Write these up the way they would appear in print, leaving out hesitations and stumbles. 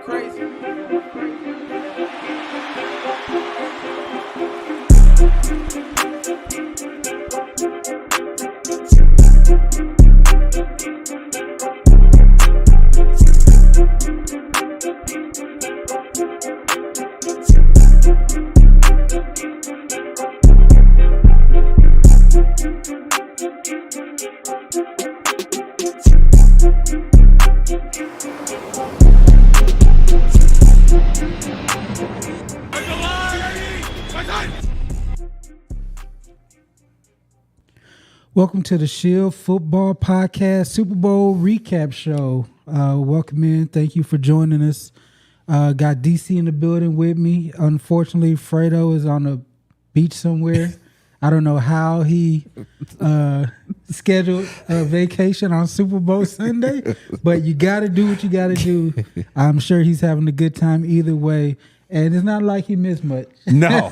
crazy. Welcome to the Shield Football Podcast Super Bowl Recap Show. Welcome in. Thank you for joining us. Got DC in the building with me. Unfortunately, Fredo is on the beach somewhere. I don't know how he scheduled a vacation on Super Bowl Sunday, but you got to do what you got to do. I'm sure he's having a good time either way. And it's not like he missed much. No,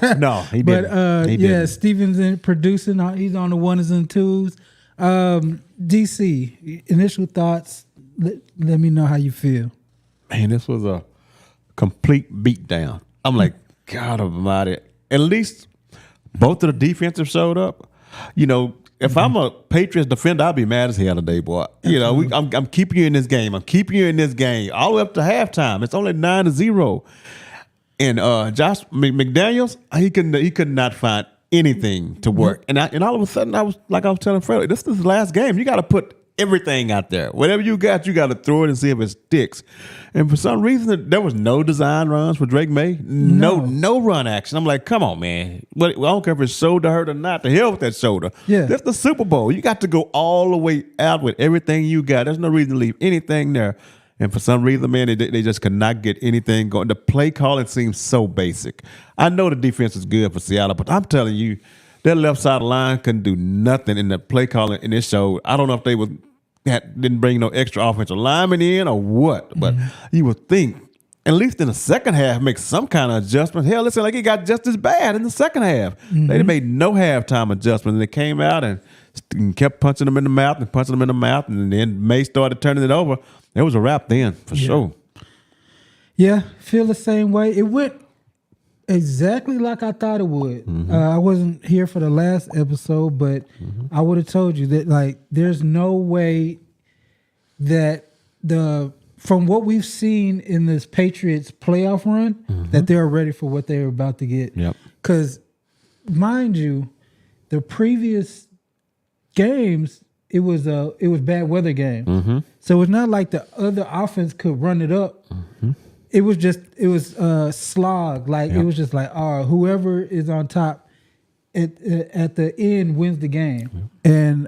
he didn't. But yeah, Steven's in producing. He's on the ones and twos. DC, initial thoughts. Let me know how you feel. Man, this was a complete beatdown. I'm like, God almighty. At least both of the defensive showed up. You know, if I'm a Patriots defender, I'll be mad as hell today, boy. You know, I'm keeping you in this game. I'm keeping you in this game all the way up to halftime. It's only 9-0. And Josh McDaniels, he could not find anything to work. And all of a sudden, I was telling Fred, this is his last game. You got to put everything out there. Whatever you got to throw it and see if it sticks. And for some reason, there was no design runs for Drake May. No run action. I'm like, come on, man. I don't care if it's shoulder hurt or not. The hell with that shoulder. Yeah. That's the Super Bowl. You got to go all the way out with everything you got. There's no reason to leave anything there. And for some reason, man, they just could not get anything going. The play calling seems so basic. I know the defense is good for Seattle, but I'm telling you, that left side line couldn't do nothing in the play calling in this show. I don't know if they didn't bring no extra offensive linemen in or what, but you would think, at least in the second half, make some kind of adjustment. Hell, it seemed like it got just as bad in the second half. They made no halftime adjustment, and they came out and kept punching them in the mouth, and then May started turning it over. It was a wrap then, for sure. Yeah, feel the same way. It went exactly like I thought it would. I wasn't here for the last episode, but I would have told you that, like, there's no way that from what we've seen in this Patriots playoff run, that they're ready for what they're about to get. Yep. Because, mind you, the previous games, it was bad weather game. So it's not like the other offense could run it up. It was slog. Like, it was just like, whoever is on top at the end wins the game. And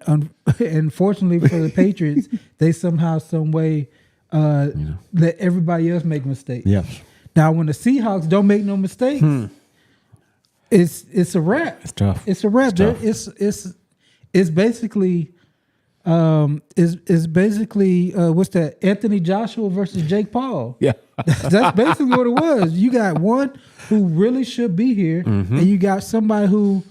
unfortunately for the Patriots, they somehow, some way let everybody else make mistakes. Yes. Now, when the Seahawks don't make no mistakes, it's a wrap. It's tough. It's a wrap. It's basically what's that? Anthony Joshua versus Jake Paul. Yeah. That's basically what it was. You got one who really should be here, and you got somebody who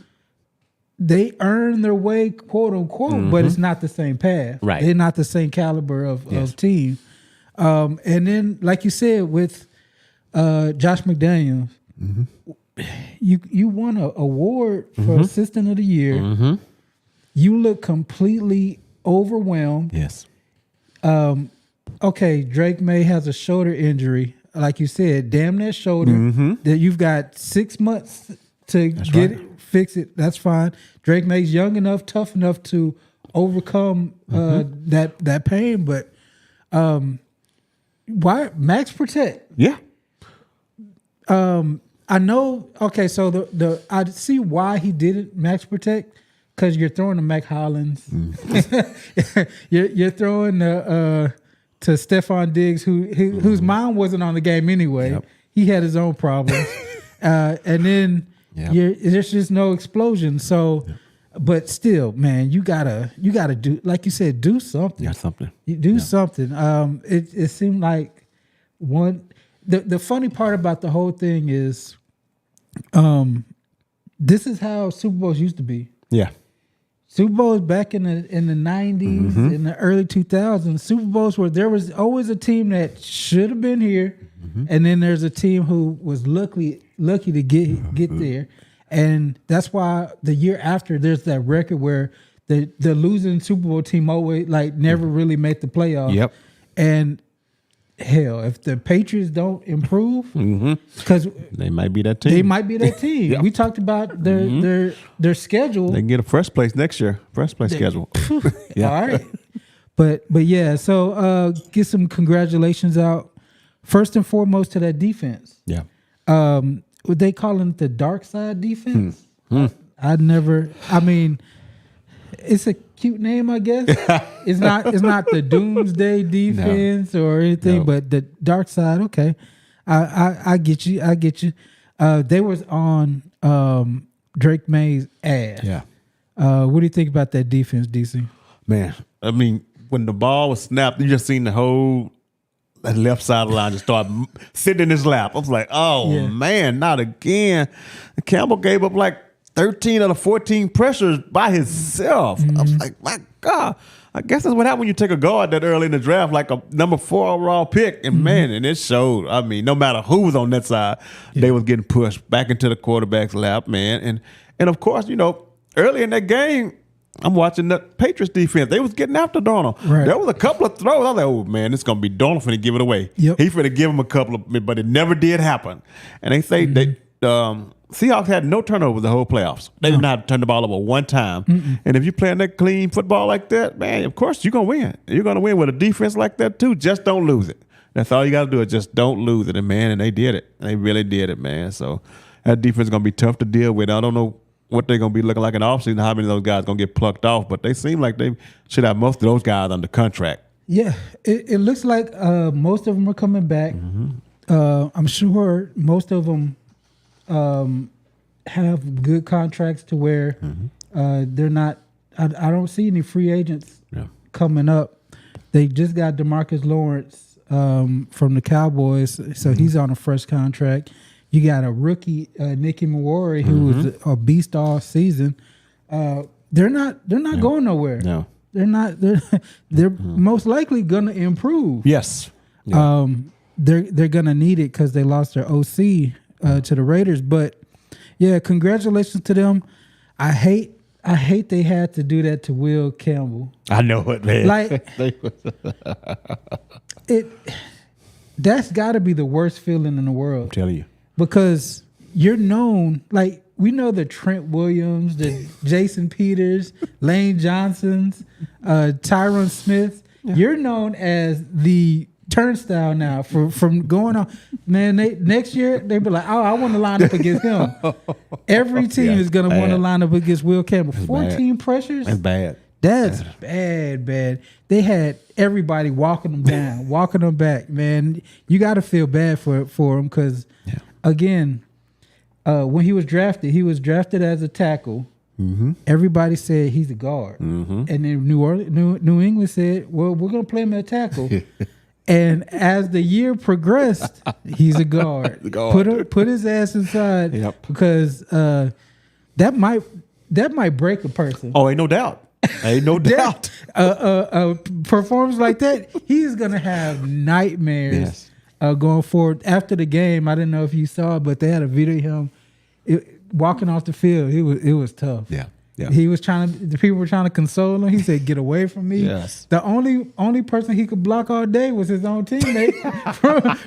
they earn their way, quote unquote, but it's not the same path. Right. They're not the same caliber of team. And then, like you said, with Josh McDaniels, you won an award for Assistant of the Year. You look completely overwhelmed. Yes. Okay, Drake May has a shoulder injury. Like you said, damn that shoulder. That you've got 6 months to fix it. That's fine. Drake May's young enough, tough enough to overcome that pain. But why max protect? Yeah. I know. Okay, so I see why he didn't max protect. Because you're throwing to Mac Hollins, you're throwing to Stephon Diggs, whose mind wasn't on the game anyway. Yep. He had his own problems, and then there's just no explosion. So, but still, man, you gotta do, like you said, do something. Yeah, something. You do something. It seemed like the funny part about the whole thing is, this is how Super Bowls used to be. Yeah. Super Bowls back in the 90s, in the early 2000s, Super Bowls where there was always a team that should have been here, and then there's a team who was lucky to get there, and that's why the year after there's that record where the losing Super Bowl team always never really made the playoffs. Yep. And hell, if the Patriots don't improve, because they might be that team. They might be that team. Yep. We talked about their schedule. They can get a first place next year. First place schedule. Yeah. All right. But yeah, so get some congratulations out first and foremost to that defense. Yeah. Would they call it the dark side defense? I mean, it's a cute name, I guess. It's not the doomsday defense or anything, but the dark side. Okay, I get you. They was on Drake May's ass. Yeah. What do you think about that defense, DC? Man, I mean, when the ball was snapped, you just seen the whole left side of the line just start sitting in his lap. I was like, oh man, not again. Campbell gave up 13 of the 14 pressures by himself. I was like, my God. I guess that's what happened when you take a guard that early in the draft, like a number 4 overall pick. And man, and it showed. I mean, no matter who was on that side, they was getting pushed back into the quarterback's lap, man. And of course, early in that game, I'm watching the Patriots defense. They was getting after Donald. Right. There was a couple of throws. I was like, oh man, it's gonna be Donald finna give it away. Yep. He finna give him a couple of, but it never did happen. And they say Seahawks had no turnovers the whole playoffs. They did not turn the ball over one time. And if you're playing that clean football like that, man, of course you're gonna win. You're gonna win with a defense like that too. Just don't lose it. That's all you gotta do is just don't lose it. And they did it. They really did it, man. So that defense is gonna be tough to deal with. I don't know what they're going to be looking like in the offseason, how many of those guys going to get plucked off, but they seem like they should have most of those guys under contract. Yeah, it looks like most of them are coming back. I'm sure most of them have good contracts to where they're not – I don't see any free agents coming up. They just got DeMarcus Lawrence from the Cowboys, so he's on a fresh contract. You got a rookie, Nicky Moore, who was a beast all season. They're not going nowhere. No, they're not. They're most likely gonna improve. Yes. Yeah. They're gonna need it because they lost their OC to the Raiders. But yeah, congratulations to them. I hate they had to do that to Will Campbell. I know it, man. That's got to be the worst feeling in the world. I'm telling you. Because you're known, we know the Trent Williams, the Jason Peters, Lane Johnsons, Tyron Smith. Yeah. You're known as the turnstile now from going on. Man, next year they be like, oh, I want to line up against him. Every team is going to want to line up against Will Campbell. That's 14 bad. Pressures? That's bad. That's bad. They had everybody walking them down, walking them back. Man, you got to feel bad for him because, again, when he was drafted as a tackle. Everybody said he's a guard, and then New England said, "Well, we're going to play him at tackle." And as the year progressed, he's a guard. Put his ass inside because that might break a person. Oh, ain't no doubt. Ain't no doubt. A performance like that, he's gonna have nightmares going forward. After the game, I didn't know if you saw it, but they had a video of him walking off the field. It was tough. Yeah. He was the people were trying to console him. He said, "Get away from me." Yes. The only person he could block all day was his own teammate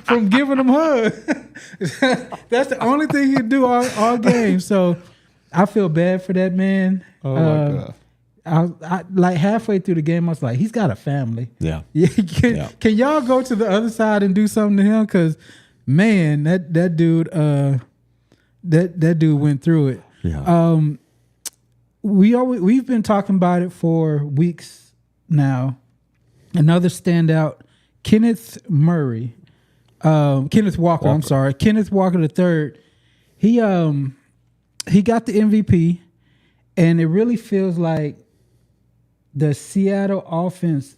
from giving him hugs. That's the only thing he could do all game. So I feel bad for that man. Oh my God. I halfway through the game, I was like, he's got a family. Yeah. Can y'all go to the other side and do something to him? Because man, that dude that dude went through it. Yeah. We've been talking about it for weeks now. Another standout, Kenneth Walker. I'm sorry, Kenneth Walker III. He got the MVP, and it really feels like the Seattle offense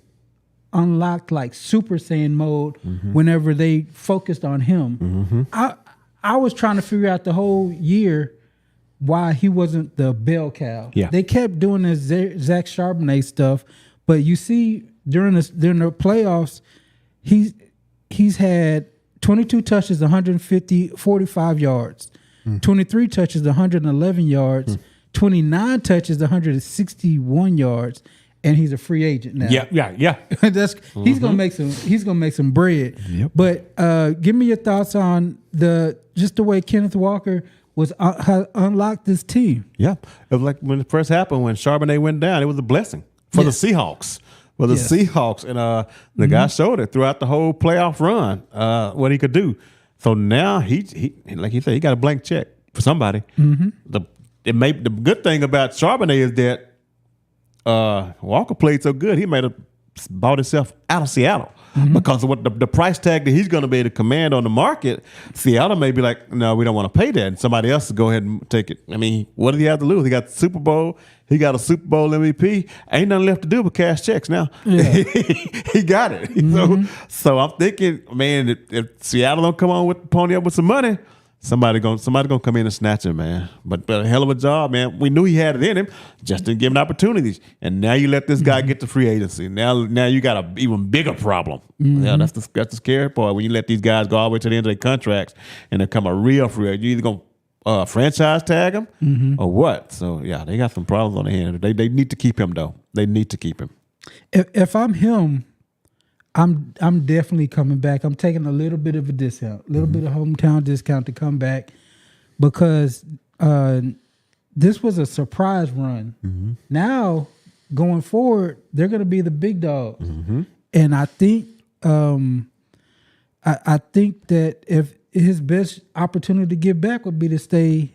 unlocked like Super Saiyan mode whenever they focused on him. I was trying to figure out the whole year why he wasn't the bell cow. Yeah. They kept doing this Zach Charbonnet stuff, but you see during the playoffs, he's had 22 touches, 45 yards. 23 touches, 111 yards. 29 touches, 161 yards. And he's a free agent now. Yeah. He's gonna make some bread. Yep. But give me your thoughts on the way Kenneth Walker was unlocked this team. Yeah, it was like when it first happened when Charbonnet went down. It was a blessing for the Seahawks. Seahawks, and the guy showed it throughout the whole playoff run what he could do. So now he like you said, he got a blank check for somebody. The good thing about Charbonnet is that Walker played so good, he might have bought himself out of Seattle because of what the price tag that he's going to be able to command on the market. Seattle may be like, no, we don't want to pay that, and somebody else will go ahead and take it. I mean, what did he have to lose? He got the Super Bowl. He got a Super Bowl MVP. Ain't nothing left to do but cash checks now. Yeah. He got it. So I'm thinking, man, if Seattle don't come on with pony up with some money, somebody gonna come in and snatch him, man. But a hell of a job, man. We knew he had it in him, just didn't give him opportunities. And now you let this guy get to free agency. Now you got an even bigger problem. Yeah, that's the scary part. When you let these guys go all the way to the end of their contracts and they come a real free agent, you either gonna franchise tag him or what? So yeah, they got some problems on their hands. They need to keep him though. They need to keep him. If I'm him, I'm definitely coming back. I'm taking a little bit of a discount, a little bit of hometown discount to come back because this was a surprise run. Now, going forward, they're going to be the big dogs, and I think I think that if his best opportunity to get back would be to stay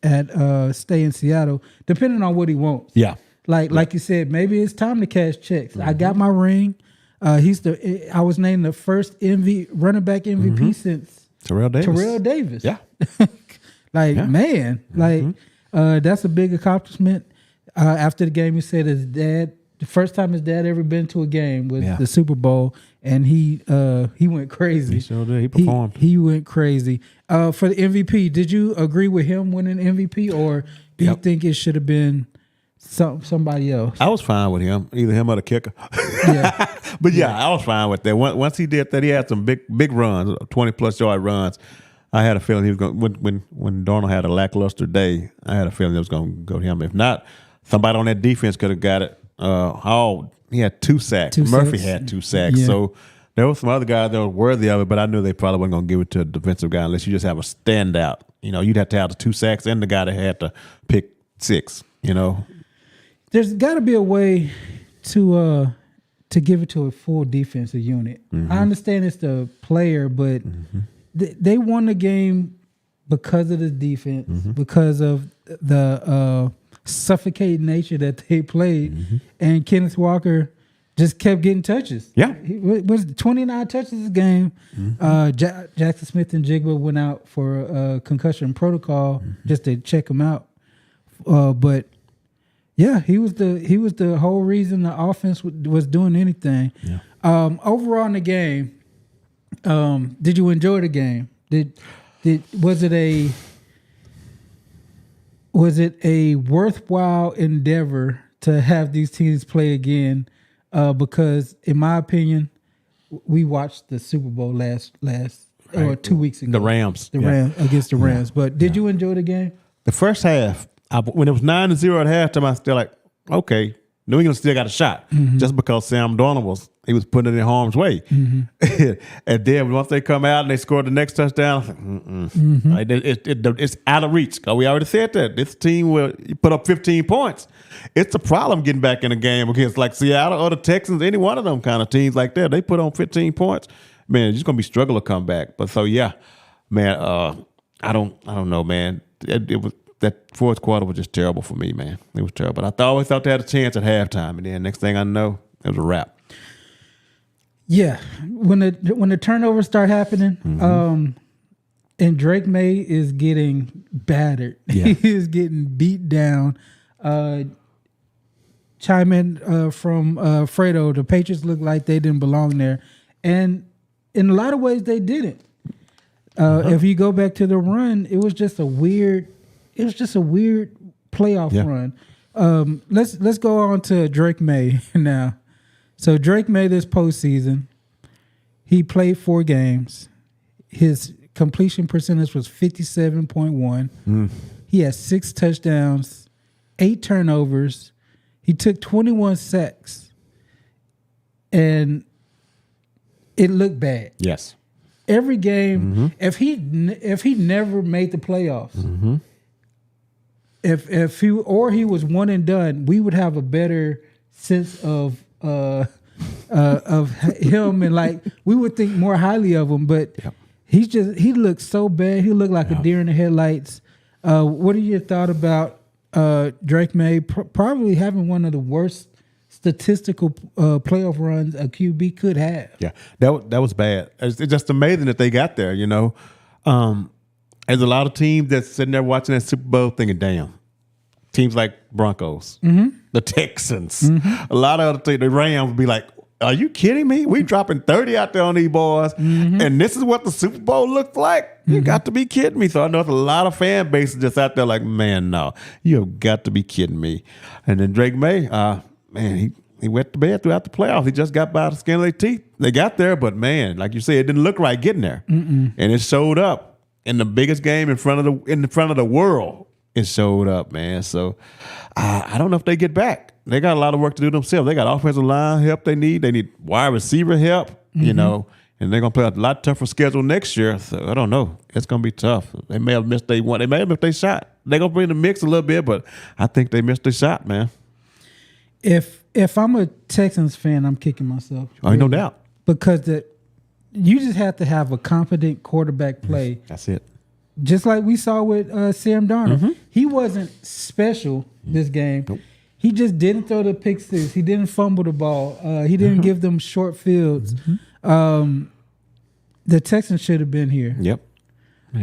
in Seattle, depending on what he wants. Yeah, like you said, maybe it's time to cash checks. I got my ring. I was named the first running back MVP since Terrell Davis. Yeah. That's a big accomplishment. After the game, he said his dad, the first time his dad ever been to a game was the Super Bowl, and he went crazy. He sure did. He performed. He went crazy. For the MVP, did you agree with him winning MVP, or do you think it should have been somebody else? I was fine with him, either him or the kicker. Yeah. But I was fine with that. Once he did that, he had some big runs, 20+ yard runs. I had a feeling he was going. When Darnold had a lackluster day, I had a feeling it was going to go to him. If not, somebody on that defense could have got it. He had 2 sacks. Murphy had 2 sacks. Yeah. So there were some other guys that were worthy of it, but I knew they probably weren't going to give it to a defensive guy unless you just have a standout. You'd have to have the 2 sacks and the guy that had to pick 6. There's got to be a way to give it to a full defensive unit. I understand it's the player, but they won the game because of the defense, because of the suffocating nature that they played, and Kenneth Walker just kept getting touches. Yeah, he was 29 touches this game. Jackson Smith and Jigba went out for concussion protocol just to check him out, but. Yeah, he was the whole reason the offense was doing anything. Yeah. Overall in the game, did you enjoy the game? Was it a worthwhile endeavor to have these teams play again? Because in my opinion, we watched the Super Bowl last or 2 weeks ago. The Rams against the Rams. But did you enjoy the game? The first half. When it was 9-0 at halftime, I was still like, okay, New England still got a shot just because Sam Darnold was putting it in harm's way. And then once they come out and they scored the next touchdown, it's out of reach. We already said that this team will put up 15 points. It's a problem getting back in a game against like Seattle or the Texans, any one of them kind of teams like that. They put on 15 points, man. It's just gonna be struggle to come back. But so man, I don't know, man. It was. That fourth quarter was just terrible for me, man. It was terrible. I always thought they had a chance at halftime, and then next thing I know, it was a wrap. Yeah, when the turnovers start happening, and Drake May is getting battered. Yeah. He is getting beat down. Chime in from Fredo. The Patriots looked like they didn't belong there, and in a lot of ways they didn't. If you go back to the run, it was just a weird playoff run. Let's go on to Drake May now. So Drake May this postseason, he played 4 games. his completion percentage was 57.1. He had 6 touchdowns, 8 turnovers. He took 21 sacks, and it looked bad. Yes. Every game, if he never made the playoffs, if he was one and done, we would have a better sense of him, and like we would think more highly of him. But he looked so bad. He looked like a deer in the headlights. What are your thoughts about Drake May probably having one of the worst statistical playoff runs a QB could have? Yeah, that was bad. It's just amazing that they got there. There's a lot of teams that's sitting there watching that Super Bowl thinking, damn, teams like Broncos, the Texans, a lot of other teams, the Rams would be like, are you kidding me? We dropping 30 out there on these boys, and this is what the Super Bowl looked like? You got to be kidding me. So I know there's a lot of fan bases just out there like, man, no, you have got to be kidding me. And then Drake May, man, he went to bed throughout the playoffs. He just got by the skin of their teeth. They got there, but man, like you said, it didn't look right getting there. And it showed up in the biggest game in front of the world. It showed up, man. So I don't know if they get back. They got a lot of work to do themselves. They got offensive line help they need. They need wide receiver help, and they're going to play a lot tougher schedule next year. So I don't know. It's going to be tough. They may have missed their one. They may have missed their shot. They're going to bring the mix a little bit, but I think they missed their shot, man. If I'm a Texans fan, I'm kicking myself. Oh, no doubt. Because you just have to have a confident quarterback play. That's it. Just like we saw with Sam Darnold. He wasn't special this game. Nope. He just didn't throw the pick six. He didn't fumble the ball. He didn't give them short fields. The Texans should have been here. Yep.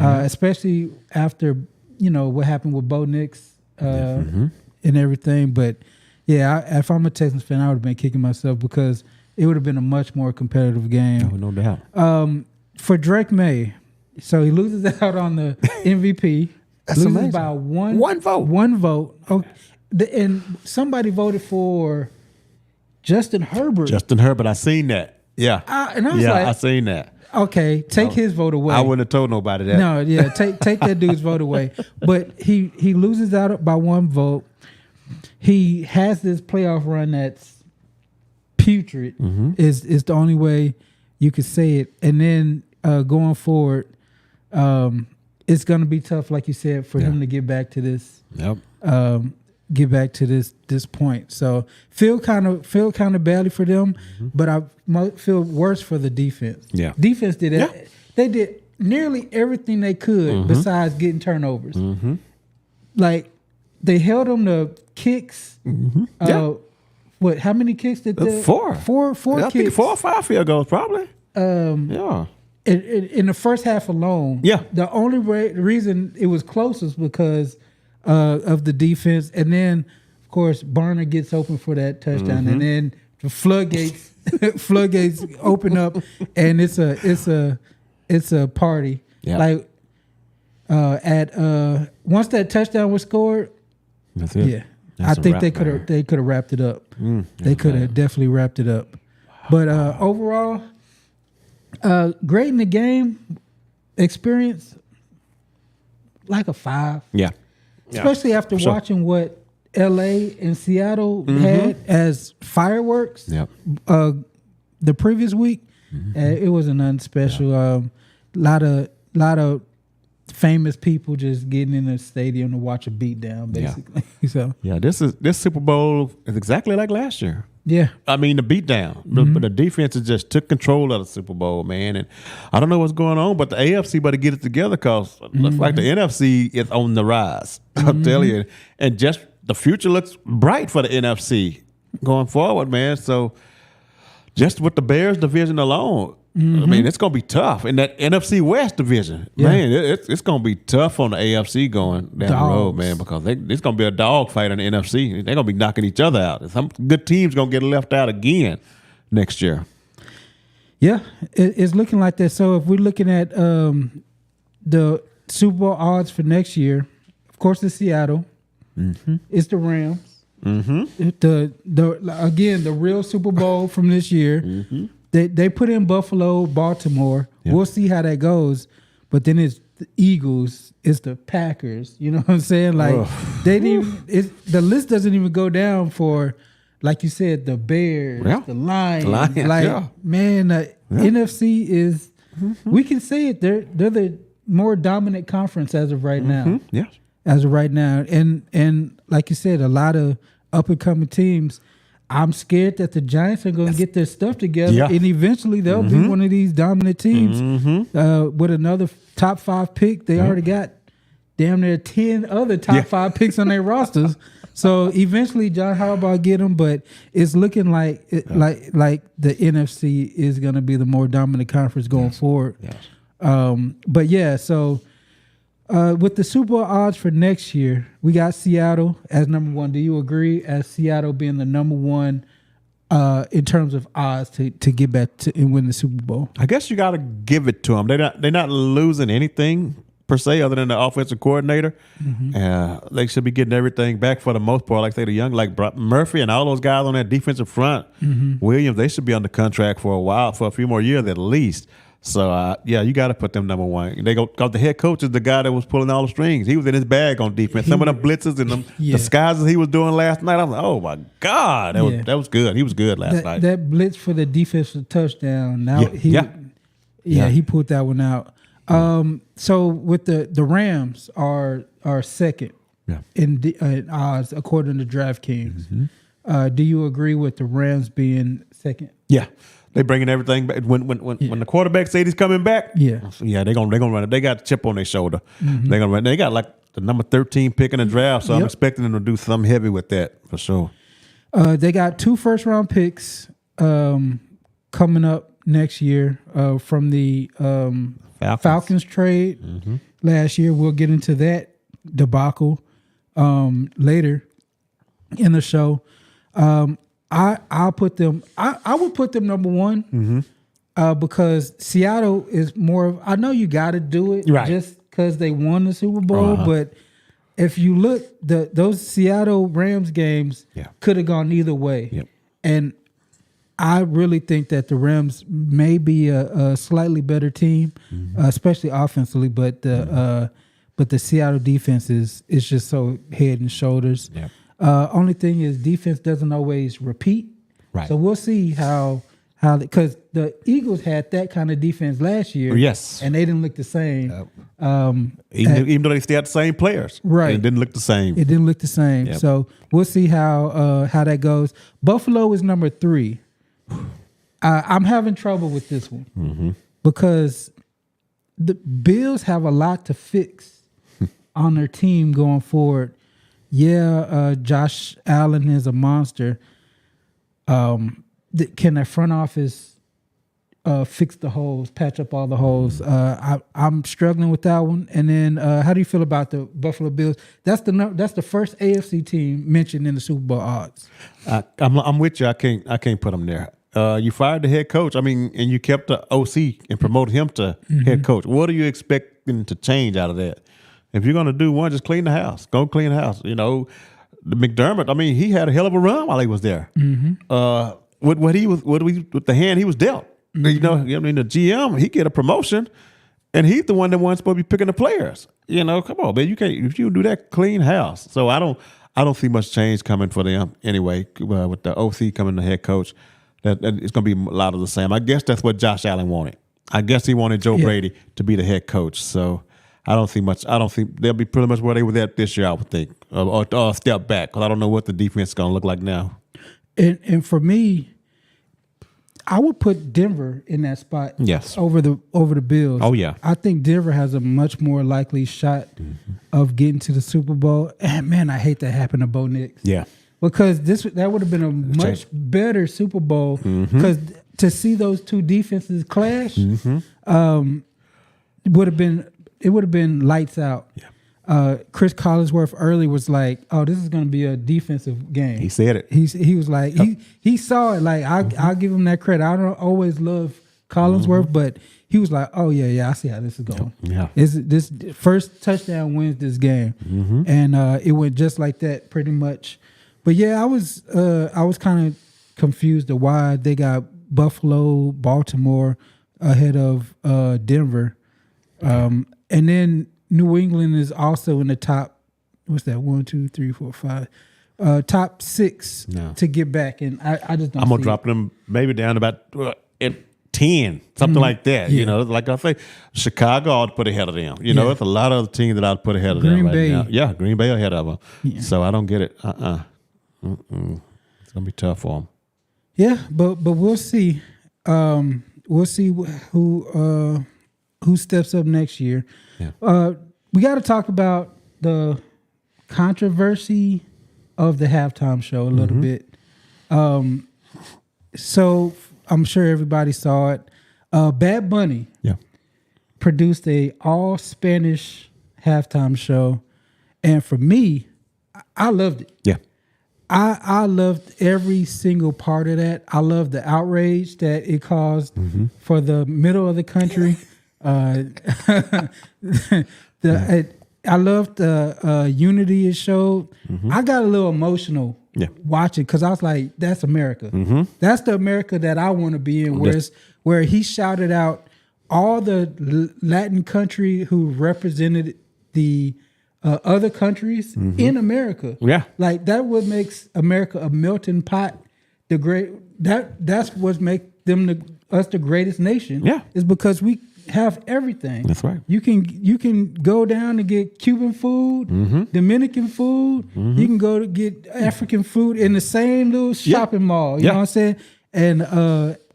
Especially after, what happened with Bo Nix and everything. But, yeah, if I'm a Texans fan, I would have been kicking myself because it would have been a much more competitive game. Oh, no doubt. For Drake May, so he loses out on the MVP. That's loses amazing. by one vote. One vote. Okay. And somebody voted for Justin Herbert. Justin Herbert, I seen that. Yeah. And I was like, I seen that. Okay, take his vote away. I wouldn't have told nobody that. No, yeah, take that dude's vote away. But he loses out by one vote. He has this playoff run that's putrid. Is the only way you could say it. And then going forward, it's going to be tough, like you said, for him to get back to this. Yep. Get back to this point. So feel kind of badly for them, but I feel worse for the defense. Yeah. Defense did it. Yeah. They did nearly everything they could besides getting turnovers. Like they held them to kicks. What? How many kicks did they? Four. Four I kicks. think 4 or 5 field goals probably. Yeah. In the first half alone. Yeah. The only reason it was close was because of the defense, and then of course Barner gets open for that touchdown, and then the floodgates open up, and it's a party. Yeah. Like once that touchdown was scored, that's it. Yeah, I think they could have wrapped it up. They could have definitely wrapped it up. But overall, great in the game, experience like a 5. Yeah. Especially after watching what LA and Seattle had as fireworks the previous week. It wasn't nothing special. Lot of famous people just getting in the stadium to watch a beatdown, basically. So this Super Bowl is exactly like last year. Yeah. I mean, the beatdown. But the defense just took control of the Super Bowl, man. And I don't know what's going on, but the AFC better get it together because it looks like the NFC is on the rise. I'll tell you. And just the future looks bright for the NFC going forward, man. So just with the Bears division alone, I mean, it's going to be tough. In that NFC West division, man, it's going to be tough on the AFC going down the road, man, because it's going to be a dog fight in the NFC. They're going to be knocking each other out. Some good teams going to get left out again next year. Yeah, it's looking like that. So if we're looking at the Super Bowl odds for next year, of course, it's Seattle. It's the Rams. The real Super Bowl from this year. They put in Buffalo, Baltimore. Yeah. We'll see how that goes. But then it's the Eagles, it's the Packers. You know what I'm saying? Like they didn't even, the list doesn't even go down for, like you said, the Bears, Yeah. the Lions. Lions, like yeah. man, NFC is we can say it. They're the more dominant conference as of right now. Yes. As of right now. And like you said, a lot of up and coming teams. I'm scared that the Giants are going to get their stuff together, Yeah. and eventually they'll be one of these dominant teams with another top 5 pick. They already got damn near 10 other top 5 picks on their rosters. So eventually, John Harbaugh get them, but it's looking like like the NFC is going to be the more dominant conference going forward. Yes. But yeah, so. With the Super Bowl odds for next year, we got Seattle as number 1. Do you agree as Seattle being the number 1 in terms of odds to get back to and win the Super Bowl? I guess you got to give it to them. They're not losing anything per se other than the offensive coordinator. They should be getting everything back for the most part. Like they the young, like Murphy and all those guys on that defensive front. Williams, they should be under contract for a while, for a few more years at least. So, you got to put them number 1. Because the head coach is the guy that was pulling all the strings. He was in his bag on defense. Some of them blitzes and them disguises he was doing last night, I was like, oh, my God. That was good. He was good last night. That blitz for the defensive touchdown, he pulled that one out. So, with the Rams are second in odds according to DraftKings. Do you agree with the Rams being second? Yeah. They bringing everything back. When the quarterback said he's coming back, they're gonna run it. They got the chip on their shoulder. They're gonna run. They got like the number 13 pick in the draft, so I'm expecting them to do something heavy with that for sure. They got 2 first-round picks coming up next year from the Falcons trade last year. We'll get into that debacle later in the show. I'll put them. I would put them number 1 because Seattle is more of. I know you got to do it just because they won the Super Bowl, but if you look, those Seattle Rams games could have gone either way, and I really think that the Rams may be a slightly better team, especially offensively, but the Seattle defense is just so head and shoulders. Only thing is defense doesn't always repeat. Right. So we'll see how because the Eagles had that kind of defense last year. Yes. And they didn't look the same. Even though they still had the same players. Right. It didn't look the same. It didn't look the same. So we'll see how that goes. Buffalo is number 3. I'm having trouble with this one because the Bills have a lot to fix on their team going forward. Josh Allen is a monster. Can the front office fix the holes, patch up all the holes? I'm struggling with that one. And then, how do you feel about the Buffalo Bills? That's the first AFC team mentioned in the Super Bowl odds. I'm with you. I can't put them there. You fired the head coach. I mean, and you kept the OC and promoted him to head coach. What are you expecting to change out of that? If you're going to do one, just clean the house. Go clean the house. You know, the McDermott, I mean, he had a hell of a run while he was there. With the hand he was dealt. You know, I mean, the GM, he get a promotion, and he's the one that wasn't supposed to be picking the players. You know, come on, man, you can't. If you do that, clean house. So I don't see much change coming for them anyway. With the OC coming to head coach, that it's going to be a lot of the same. I guess that's what Josh Allen wanted. I guess he wanted Joe Brady to be the head coach. So. I don't see much. I don't think they'll be pretty much where they were at this year, I would think, or a step back because I don't know what the defense is going to look like now. And for me, I would put Denver in that spot. Yes. Over the Bills. Oh yeah. I think Denver has a much more likely shot of getting to the Super Bowl. And man, I hate that happened to Bo Nix. Yeah. Because that would have been a much better Super Bowl because to see those two defenses clash it would have been lights out. Yeah. Chris Collinsworth early was like, "Oh, this is going to be a defensive game." He said it. He was like, he saw it. Like I'll give him that credit. I don't always love Collinsworth, but he was like, "Oh yeah, I see how this is going." Yeah, this first touchdown wins this game, and it went just like that pretty much. But yeah, I was kind of confused of why they got Buffalo, Baltimore, ahead of Denver. And then New England is also in the top, what's that, 1, 2, 3, 4, 5, top 6 to get back. And I just don't I'm going to see drop them maybe down about at 10, something like that. Yeah. You know, like I say, Chicago I'd put ahead of them. You know, it's a lot of other teams that I'd put ahead of them Green right Bay. now. Yeah, Green Bay ahead of them. Yeah. So I don't get it. It's going to be tough for them. Yeah, but we'll see. We'll see who steps up next year. Yeah. We got to talk about the controversy of the halftime show a little bit. So I'm sure everybody saw it. Bad Bunny produced a all Spanish halftime show, and for me, I loved it. Yeah. I loved every single part of that. I loved the outrage that it caused for the middle of the country. I loved the unity it showed. I got a little emotional watching because I was like, "That's America. That's the America that I want to be in." Where he shouted out all the Latin country who represented the other countries in America. Yeah, like that what makes America a melting pot. That's what makes them us the greatest nation. Yeah, is because we have everything. That's right. You can go down and get Cuban food, Dominican food. You can go to get African food in the same little shopping mall. You know what I'm saying? And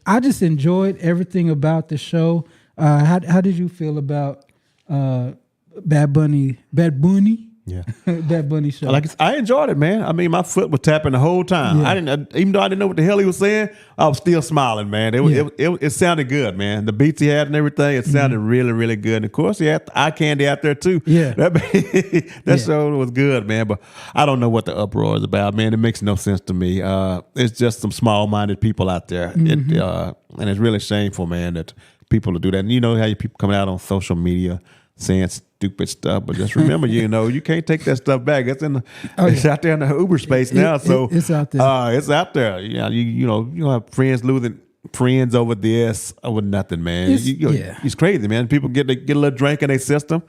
I just enjoyed everything about the show. How did you feel about Bad Bunny? Yeah. Bad Bunny show. I enjoyed it, man. I mean, my foot was tapping the whole time. Yeah. Even though I didn't know what the hell he was saying, I was still smiling, man. It sounded good, man. The beats he had and everything, it sounded really, really good. And of course, he had eye candy out there too. Yeah, that show was good, man. But I don't know what the uproar is about, man. It makes no sense to me. It's just some small-minded people out there, and it's really shameful, man, that people will do that. And you know how you people coming out on social media saying stupid stuff, but just remember, you can't take that stuff back. It's it's out there in the Uber space now. So it's out there. It's out there. Yeah, you have friends losing friends over this, over nothing, man. It's crazy, man. People get a little drink in their system,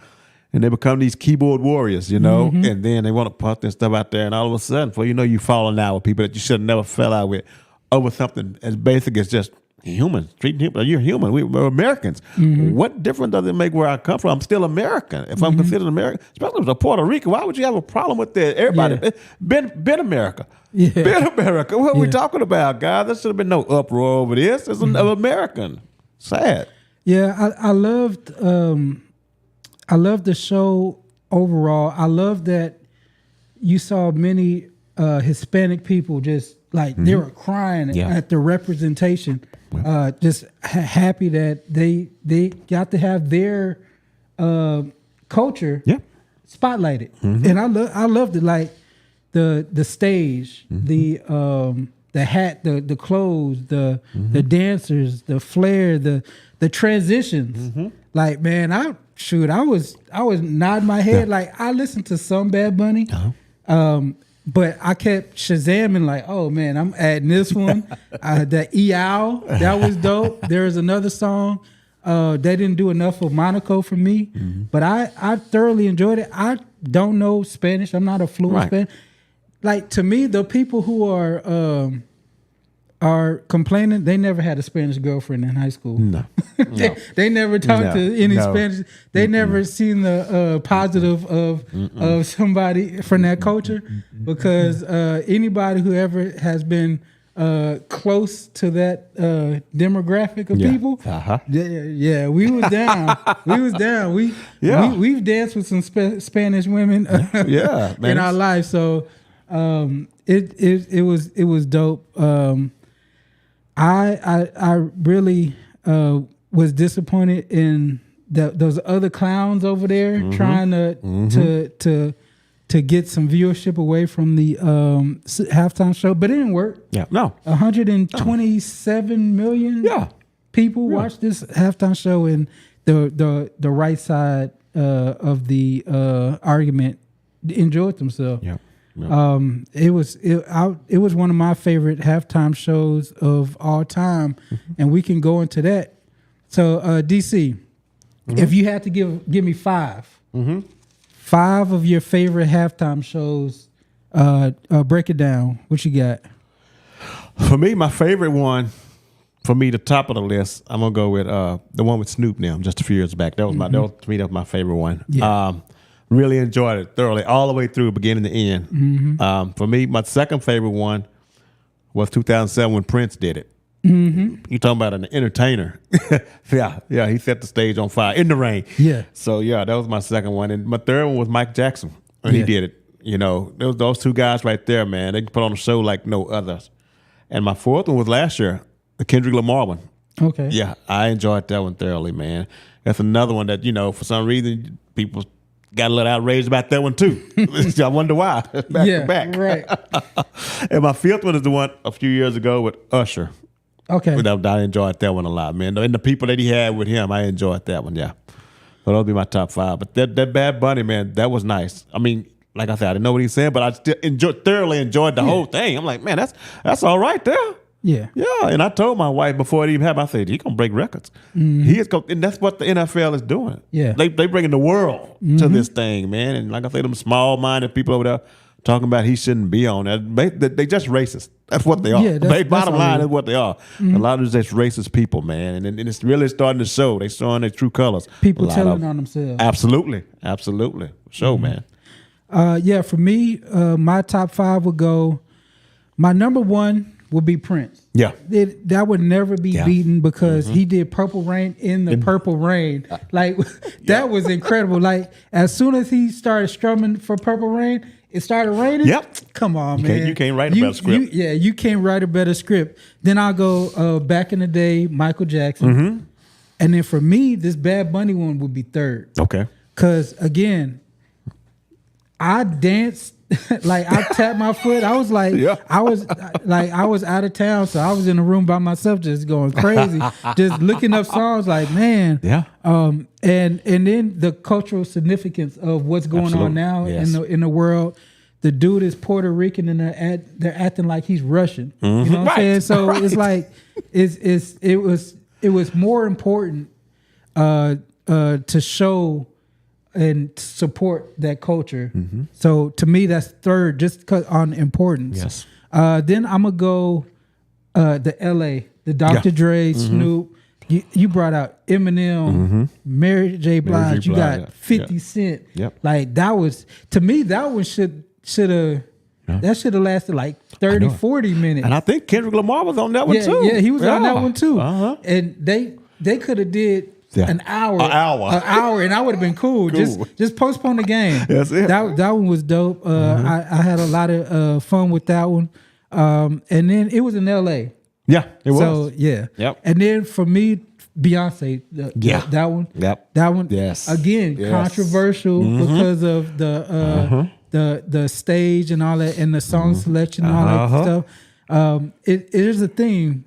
and they become these keyboard warriors, and then they want to put this stuff out there, and all of a sudden, before you know, you falling out with people that you should have never fell out with over something as basic as just humans, treating people. You're human. We're Americans. What difference does it make where I come from? I'm still American. If I'm considered American, especially if I'm Puerto Rico, why would you have a problem with that? Everybody, been America. Yeah. Been America. What are we talking about, guys? There should have been no uproar over this. It's an American. Sad. Yeah, I loved the show overall. I love that you saw many Hispanic people just like they were crying at the representation. Just happy that they got to have their culture spotlighted, and I loved it. Like the stage, the hat, the clothes, the dancers, the flair, the transitions. Like, man, I was nodding my head. Like, I listened to some Bad Bunny. But I kept Shazamming like, oh man, I'm adding this one. That EOW, that was dope. There was another song. They didn't do enough of Monaco for me, but I thoroughly enjoyed it. I don't know Spanish. I'm not a fluent Spanish. Like, to me, the people who are complaining, they never had a Spanish girlfriend in high school. No. They never talked to any Spanish. They never seen the positive of somebody from that culture, because anybody who ever has been close to that demographic of people, we was down. We was down. We've danced with some Spanish women in our life. So it was dope. I really was disappointed in those other clowns over there trying to get some viewership away from the halftime show, but it didn't work. 127 million people watched this halftime show, and the right side of the argument enjoyed themselves. It was one of my favorite halftime shows of all time, and we can go into that. So DC, if you had to give me 5 of your favorite halftime shows, break it down. What you got? For me, my favorite one, the top of the list, I'm gonna go with the one with Snoop now, just a few years back. That was that was my favorite one. Yeah. Really enjoyed it thoroughly, all the way through, beginning to end. For me, my second favorite one was 2007 when Prince did it. You talking about an entertainer? yeah, he set the stage on fire in the rain. Yeah. So yeah, that was my second one, and my third one was Mike Jackson when he did it. You know, there was those two guys right there, man. They can put on a show like no others. And my fourth one was last year, the Kendrick Lamar one. Okay. Yeah, I enjoyed that one thoroughly, man. That's another one that, for some reason, people got a little outraged about that one too. I wonder why. back to back. Right. And my fifth one is the one a few years ago with Usher. Okay. I enjoyed that one a lot, man. And the people that he had with him, I enjoyed that one, yeah. So those would be my top 5. But that Bad Bunny, man, that was nice. I mean, like I said, I didn't know what he said, but I still thoroughly enjoyed the whole thing. I'm like, man, that's all right there. Yeah. Yeah. And I told my wife before it even happened, I said, he's going to break records. He is going, and that's what the NFL is doing. Yeah. They bringing the world to this thing, man. And like I say, them small-minded people over there talking about he shouldn't be on that. They just racist. That's what they are. Yeah, that's bottom line is what they are. A lot of just racist people, man. And it's really starting to show. They're showing their true colors. People telling on themselves. Absolutely. Show, man. For me, my top 5 would go, my number 1 would be Prince. Yeah. That would never be beaten because he did Purple Rain in the Purple Rain. Like, that was incredible. Like, as soon as he started strumming for Purple Rain, it started raining. Yep. Come on, man. You can't write a better script. You can't write a better script. Then I'll go back in the day, Michael Jackson. And then for me, this Bad Bunny one would be third. Okay. Because, again, I danced, like I tapped my foot. I was like, I was out of town, so I was in a room by myself, just going crazy, just looking up songs. Like, man, and then the cultural significance of what's going on now in the world. The dude is Puerto Rican, and they're acting like he's Russian. You know what I'm saying? So it's like it was more important to show and support that culture. So to me, that's third, just on importance. Yes. Then I'm gonna go the LA, the Dr. Dre, Snoop. You brought out Eminem, Mary J. Blige. You got 50 Cent. Yep. Like that was, to me, that one should have. That should have lasted like 30, 40 minutes. And I think Kendrick Lamar was on that one too. Yeah, he was on that one too. And they could have did an hour, and I would have been cool. Just postpone the game. That's it. That one was dope. I had a lot of fun with that one. And then it was in L.A. Yeah, it was. So yeah. Yep. And then for me, Beyonce. That one. Yep. That one. Yes. Again, controversial because of the stage and all that, and the song selection and all that stuff. It is a theme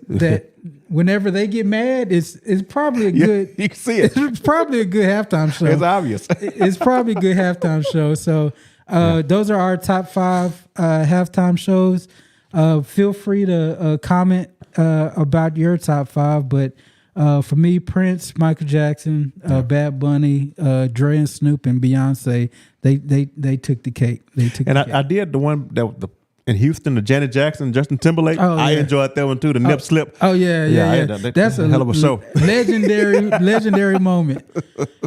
that whenever they get mad, it's probably a good. You can see it. It's probably a good halftime show. It's obvious. It's probably a good halftime show. So those are our top 5 halftime shows. Feel free to comment about your top 5, but for me, Prince, Michael Jackson, Bad Bunny, Dre and Snoop, and Beyonce, they took the cake. I did the one that in Houston, the Janet Jackson, Justin Timberlake. I enjoyed that one too. The nip slip. Oh yeah. That's a hell of a show. legendary moment.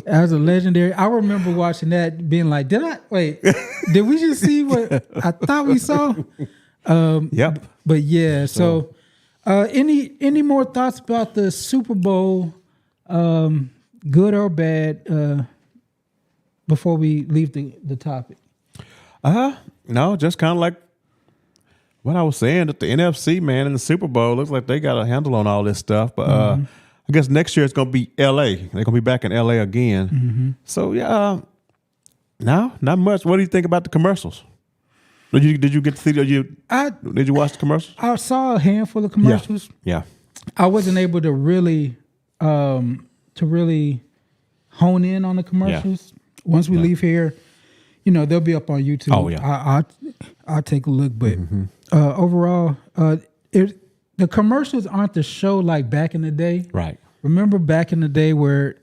That was a legendary. I remember watching that, being like, did we just see what I thought we saw? Yep. But yeah, so any more thoughts about the Super Bowl, good or bad, before we leave the topic? No, just kind of like what I was saying, that the NFC, man, in the Super Bowl looks like they got a handle on all this stuff. But I guess next year it's going to be L.A. They're going to be back in L.A. again. So yeah, no, not much. What do you think about the commercials? Did you get to see? Did you watch the commercials? I saw a handful of commercials. Yeah. I wasn't able to really hone in on the commercials. Once we leave here, they'll be up on YouTube. Oh, yeah. I'll take a look, but overall, the commercials aren't the show like back in the day. Right. Remember back in the day where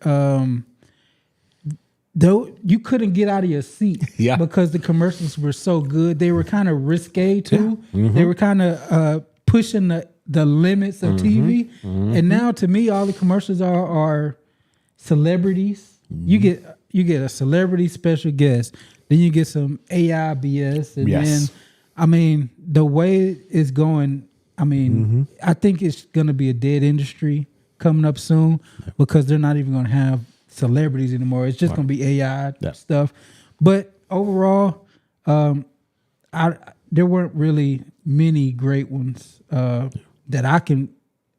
though you couldn't get out of your seat because the commercials were so good. They were kind of risque too. Yeah. They were kind of pushing the limits of TV. And now to me, all the commercials are celebrities. You get a celebrity special guest, then you get some AI BS, and then I mean the way it's going. I mean, I think it's going to be a dead industry coming up soon because they're not even going to have celebrities anymore. It's just going to be AI stuff. But overall, there weren't really many great ones that I can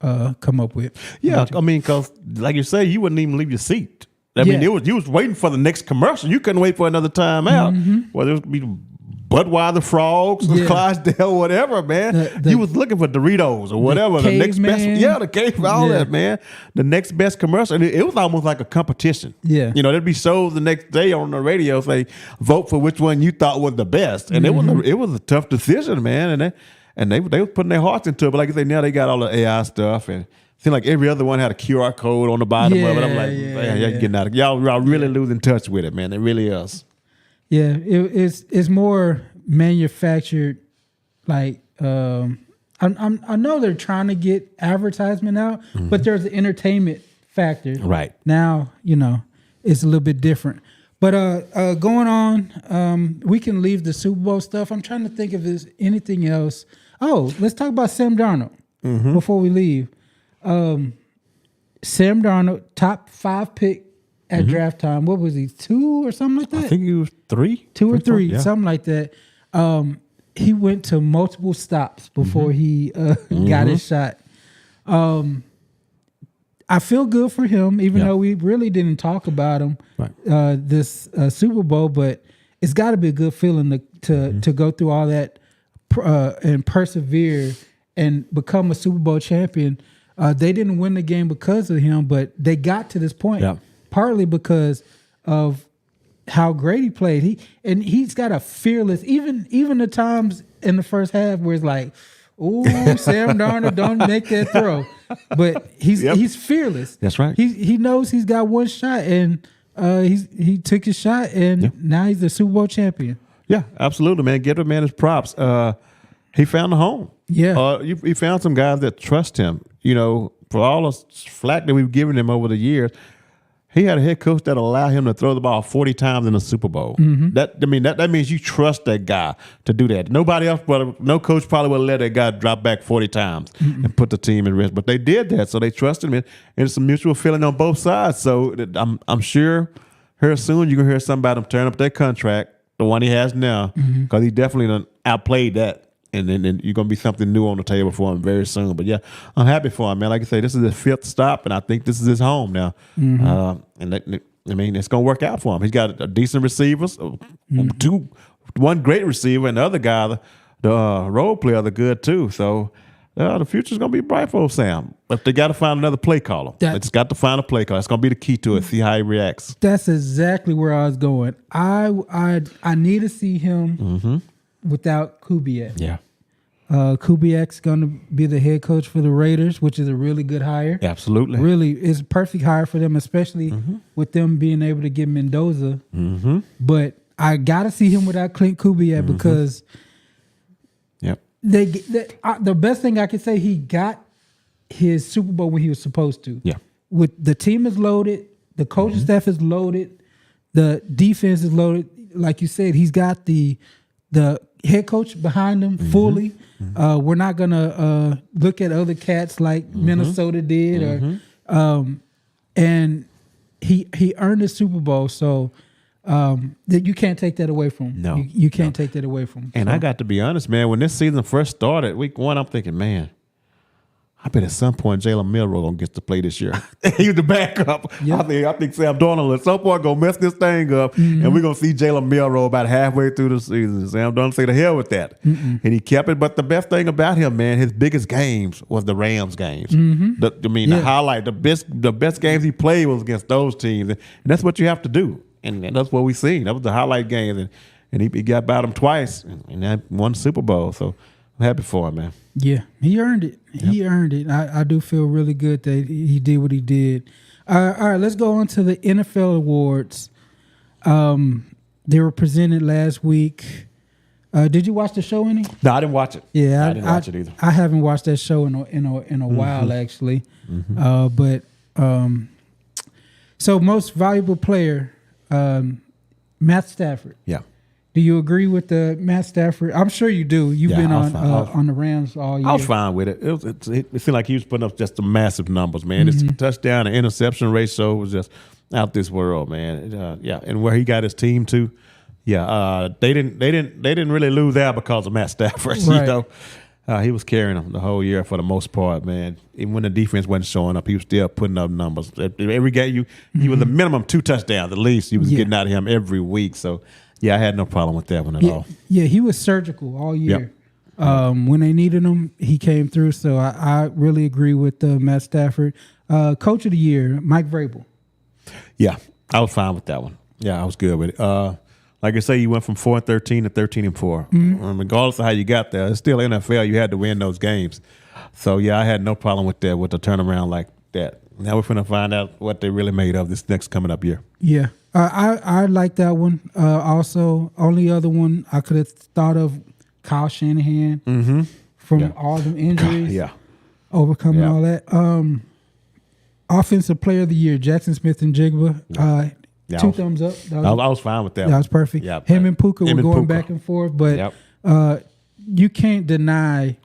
come up with. Yeah, I mean, because like you say, you wouldn't even leave your seat. I mean, you was waiting for the next commercial. You couldn't wait for another time out. Whether it would be Budweiser Frogs, Clydesdale, whatever, man. You was looking for Doritos or whatever. The next best, the cave, all that, man. The next best commercial. And it was almost like a competition. Yeah. There'd be shows the next day on the radio say, vote for which one you thought was the best. And it was a tough decision, man. And they were putting their hearts into it. But like I say, now they got all the AI stuff, and it seemed like every other one had a QR code on the bottom of it. I'm like, man, y'all getting out of y'all really losing touch with it, man. It really is. Yeah, it's more manufactured. Like I know they're trying to get advertisement out, but there's an entertainment factor. Right now, it's a little bit different. But going on, we can leave the Super Bowl stuff. I'm trying to think if there's anything else. Oh, let's talk about Sam Darnold before we leave. Sam Darnold, top 5 pick at draft time. What was he, 2 or something like that? I think he was 3. 2 or 3, something like that. He went to multiple stops before he got his shot. I feel good for him, even though we really didn't talk about him this Super Bowl. But it's got to be a good feeling to go through all that and persevere and become a Super Bowl champion. They didn't win the game because of him, but they got to this point partly because of how great he played. He's got a fearless, even the times in the first half where it's like, "Ooh, Sam Darnold, don't make that throw," but he's fearless. That's right. He knows he's got one shot, and he took his shot, and now he's the Super Bowl champion. Yeah, absolutely, man. Give the man his props. He found a home. Yeah, he found some guys that trust him. For all the flack that we've given him over the years, he had a head coach that allowed him to throw the ball 40 times in the Super Bowl. That means you trust that guy to do that. Nobody else, no coach probably would let that guy drop back 40 times and put the team in risk. But they did that, so they trusted him, and it's a mutual feeling on both sides. So I'm sure here soon you're gonna hear something about him turn up that contract, the one he has now, because he definitely done outplayed that. And then you're going to be something new on the table for him very soon. But, yeah, I'm happy for him, man. Like I say, this is his 5th stop, and I think this is his home now. It's going to work out for him. He's got a decent receivers, one great receiver, and the other guy, the role player, are good too. So the future's going to be bright for Sam. But they got to find another play caller. They just got to find a play caller. That's going to be the key to it, see how he reacts. That's exactly where I was going. I need to see him without Kubiak. Yeah. Kubiak's going to be the head coach for the Raiders, which is a really good hire. Absolutely. Really, it's a perfect hire for them, especially with them being able to get Mendoza. But I got to see him without Clint Kubiak because the best thing I can say, he got his Super Bowl when he was supposed to. Yeah. With the team is loaded, the coaching staff is loaded, the defense is loaded. Like you said, he's got the head coach behind him fully. We're not gonna look at other cats like Minnesota did, and he earned the Super Bowl, so that you can't take that away from him. No, you can't take that away from him. And I got to be honest, man. When this season first started, week 1, I'm thinking, man, I bet at some point Jalen Milroe gonna get to play this year. He was the backup. Yep. I think Sam Darnold at some point gonna mess this thing up, and we're gonna see Jalen Milroe about halfway through the season. Sam Darnold say the hell with that, and he kept it. But the best thing about him, man, his biggest games was the Rams games. The highlight, the best games he played was against those teams, and that's what you have to do. And that's what we seen. That was the highlight games, and he got by them twice, and that won the Super Bowl. So I'm happy for him, man. Yeah, he earned it. He earned it. I do feel really good that he did what he did. All right, let's go on to the NFL awards. They were presented last week. Did you watch the show any? No, I didn't watch it. Yeah, I didn't watch it either. I haven't watched that show in a while actually. So most valuable player, Matt Stafford. Yeah. Do you agree with the Matt Stafford? I'm sure you do. You've been on the Rams all year. I was fine with it. It seemed like he was putting up just the massive numbers, man. His touchdown and interception ratio was just out this world, man. And where he got his team to, they didn't really lose out because of Matt Stafford. Right. You know, he was carrying them the whole year for the most part, man. Even when the defense wasn't showing up, he was still putting up numbers. Every game, he was a minimum 2 touchdowns at least. He was getting out of him every week. So. Yeah, I had no problem with that one at all. Yeah, he was surgical all year. When they needed him, he came through. So I really agree with Matt Stafford. Coach of the year, Mike Vrabel. Yeah, I was fine with that one. Yeah, I was good with it. Like I say, you went from 4-13 to 13-4. Regardless of how you got there, it's still NFL. You had to win those games. So yeah, I had no problem with that, with the turnaround like that. Now we're finna find out what they really made of this next coming up year. Yeah. I like that one. Also, only other one I could have thought of, Kyle Shanahan from all them injuries, overcoming all that. Offensive Player of the Year, Jackson Smith and Jigba. 2 thumbs up. I was fine with that. That was perfect. Yeah, him and Puka were going back and forth, but you can't deny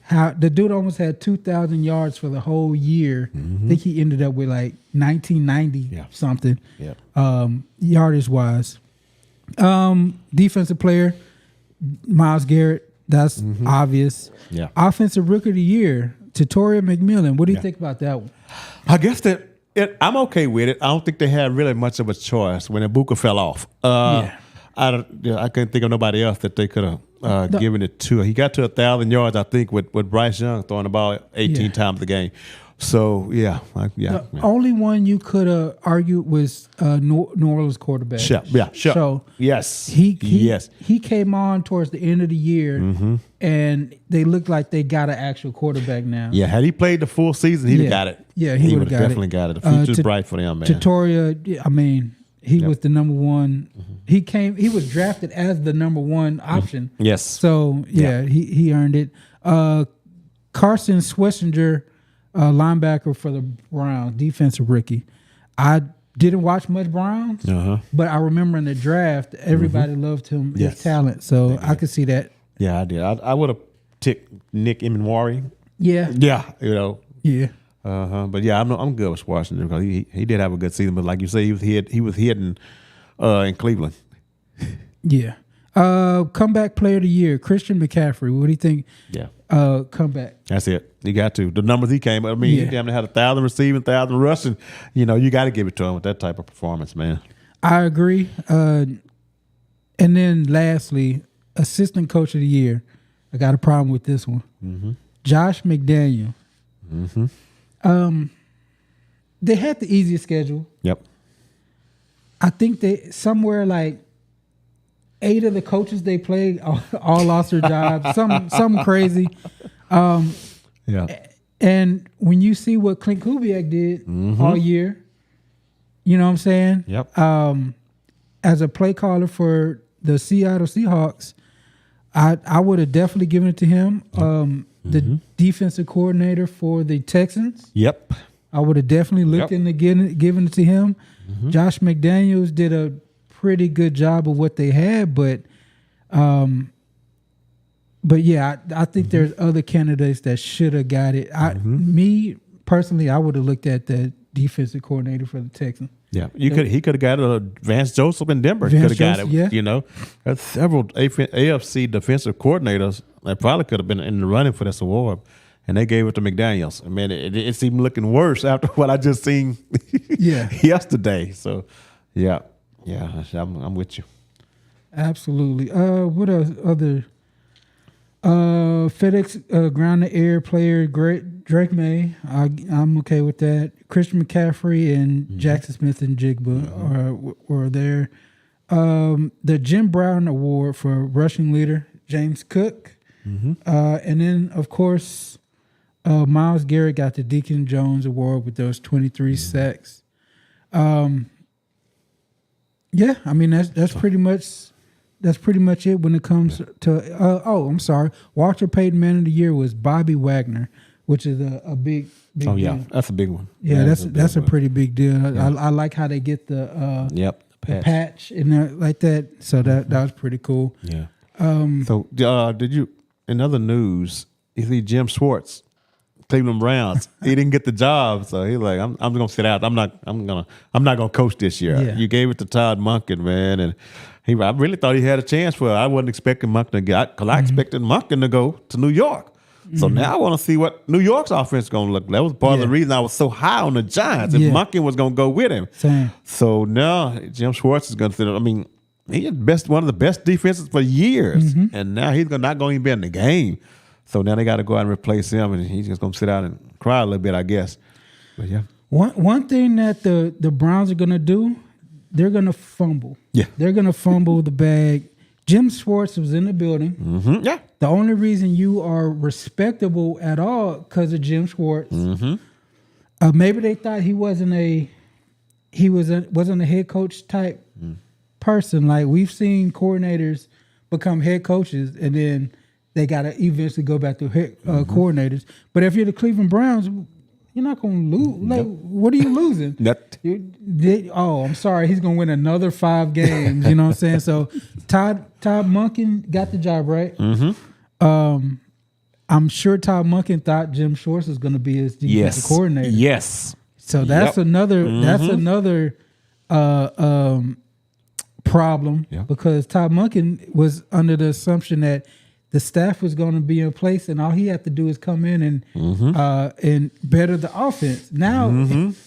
how the dude almost had 2,000 yards for the whole year. I think he ended up with like 1990 something, yardage wise. Defensive player, Myles Garrett. That's obvious. Yeah. Offensive Rookie of the Year, Tatoria McMillan. What do you think about that one? I guess that I'm okay with it. I don't think they had really much of a choice when Ibuka fell off. I couldn't think of nobody else that they could have given it to. He got to 1,000 yards, I think, with Bryce Young throwing the ball 18 times a game. So the only one you could have argued was New Orleans quarterback. Sure. So yes, he came on towards the end of the year, and they looked like they got an actual quarterback now. Yeah, had he played the full season, he'd have got it. Yeah, he would have definitely got it. The future's bright for him, man. Tatoria, I mean, he was the number one. He was drafted as the number one option. Yes. So he earned it. Carson Schwarzenegger, linebacker for the Browns, defensive rookie. I didn't watch much Browns, but I remember in the draft, everybody loved him, his talent. So I could see that. Yeah, I did. I would have ticked Nick Emenwari. Yeah. Yeah, you know. Yeah. But yeah, I'm good with Schwarzenegger because he did have a good season. But like you say, he was hitting in Cleveland. Yeah. Comeback player of the year, Christian McCaffrey. What do you think? Yeah. Comeback. That's it. You got to. The numbers he came up. I mean, he damn near had 1,000 receiving, 1,000 rushing. You know, you got to give it to him with that type of performance, man. I agree. And then lastly, assistant coach of the year. I got a problem with this one. Josh McDaniel. They had the easiest schedule. Yep. I think they somewhere like 8 of the coaches they played all lost their jobs. Something crazy. And when you see what Clint Kubiak did all year, you know what I'm saying? Yep. As a play caller for the Seattle Seahawks, I would have definitely given it to him. The defensive coordinator for the Texans. Yep. I would have definitely looked into giving it to him. Josh McDaniels did a pretty good job of what they had, but yeah, I think there's other candidates that should have got it. Me personally, I would have looked at the defensive coordinator for the Texans. Yeah, he could have got Vance Joseph in Denver. Could have got it. Yeah. You know, there's several AFC defensive coordinators that probably could have been in the running for this award, and they gave it to McDaniels. I mean, it's even looking worse after what I just seen yesterday. So, yeah, I'm with you. Absolutely. What other FedEx ground to air player? Drake May. I'm okay with that. Christian McCaffrey and Jackson Smith and Jigba were there. the Jim Brown Award for rushing leader, James Cook. And then, of course, Myles Garrett got the Deacon Jones Award with those 23 sacks. Yeah, I mean that's pretty much it when it comes to. I'm sorry, Walter Payton Man of the Year was Bobby Wagner, which is a big. Oh yeah, deal. that's a big one. Yeah, that's a pretty big deal. Yeah. I like how they get the the patch in there like that. So that was pretty cool. Yeah. So did you? In other news, you see Jim Schwartz, Cleveland Browns. He didn't get the job, so he's like, I'm gonna sit out. I'm not gonna coach this year. Yeah. You gave it to Todd Monken, man, and I really thought he had a chance for it. I wasn't expecting Monken to get, because I expected Monken to go to New York. So now I want to see what New York's offense is going to look like. That was part of the reason I was so high on the Giants. If Monken was going to go with him. Same. So now Jim Schwartz is going to sit. I mean, he had one of the best defenses for years, and now he's not going to even be in the game. So now they got to go out and replace him, and he's just going to sit out and cry a little bit, I guess. But yeah, one thing that the Browns are going to do, they're going to fumble. Yeah, they're going to fumble the bag. Jim Schwartz was in the building. Yeah, the only reason you are respectable at all because of Jim Schwartz. Maybe they thought he wasn't a head coach type person. Like we've seen coordinators become head coaches and then they got to eventually go back to head coordinators. But if you're the Cleveland Browns, you're not going to lose. Like, what are you losing? I'm sorry. He's going to win another 5 games. You know what I'm saying? So Todd Monken got the job, right? I'm sure Todd Monken thought Jim Schwartz was going to be his defensive coordinator. Yes. So that's another problem because Todd Monken was under the assumption that the staff was going to be in place, and all he had to do is come in and better the offense. Now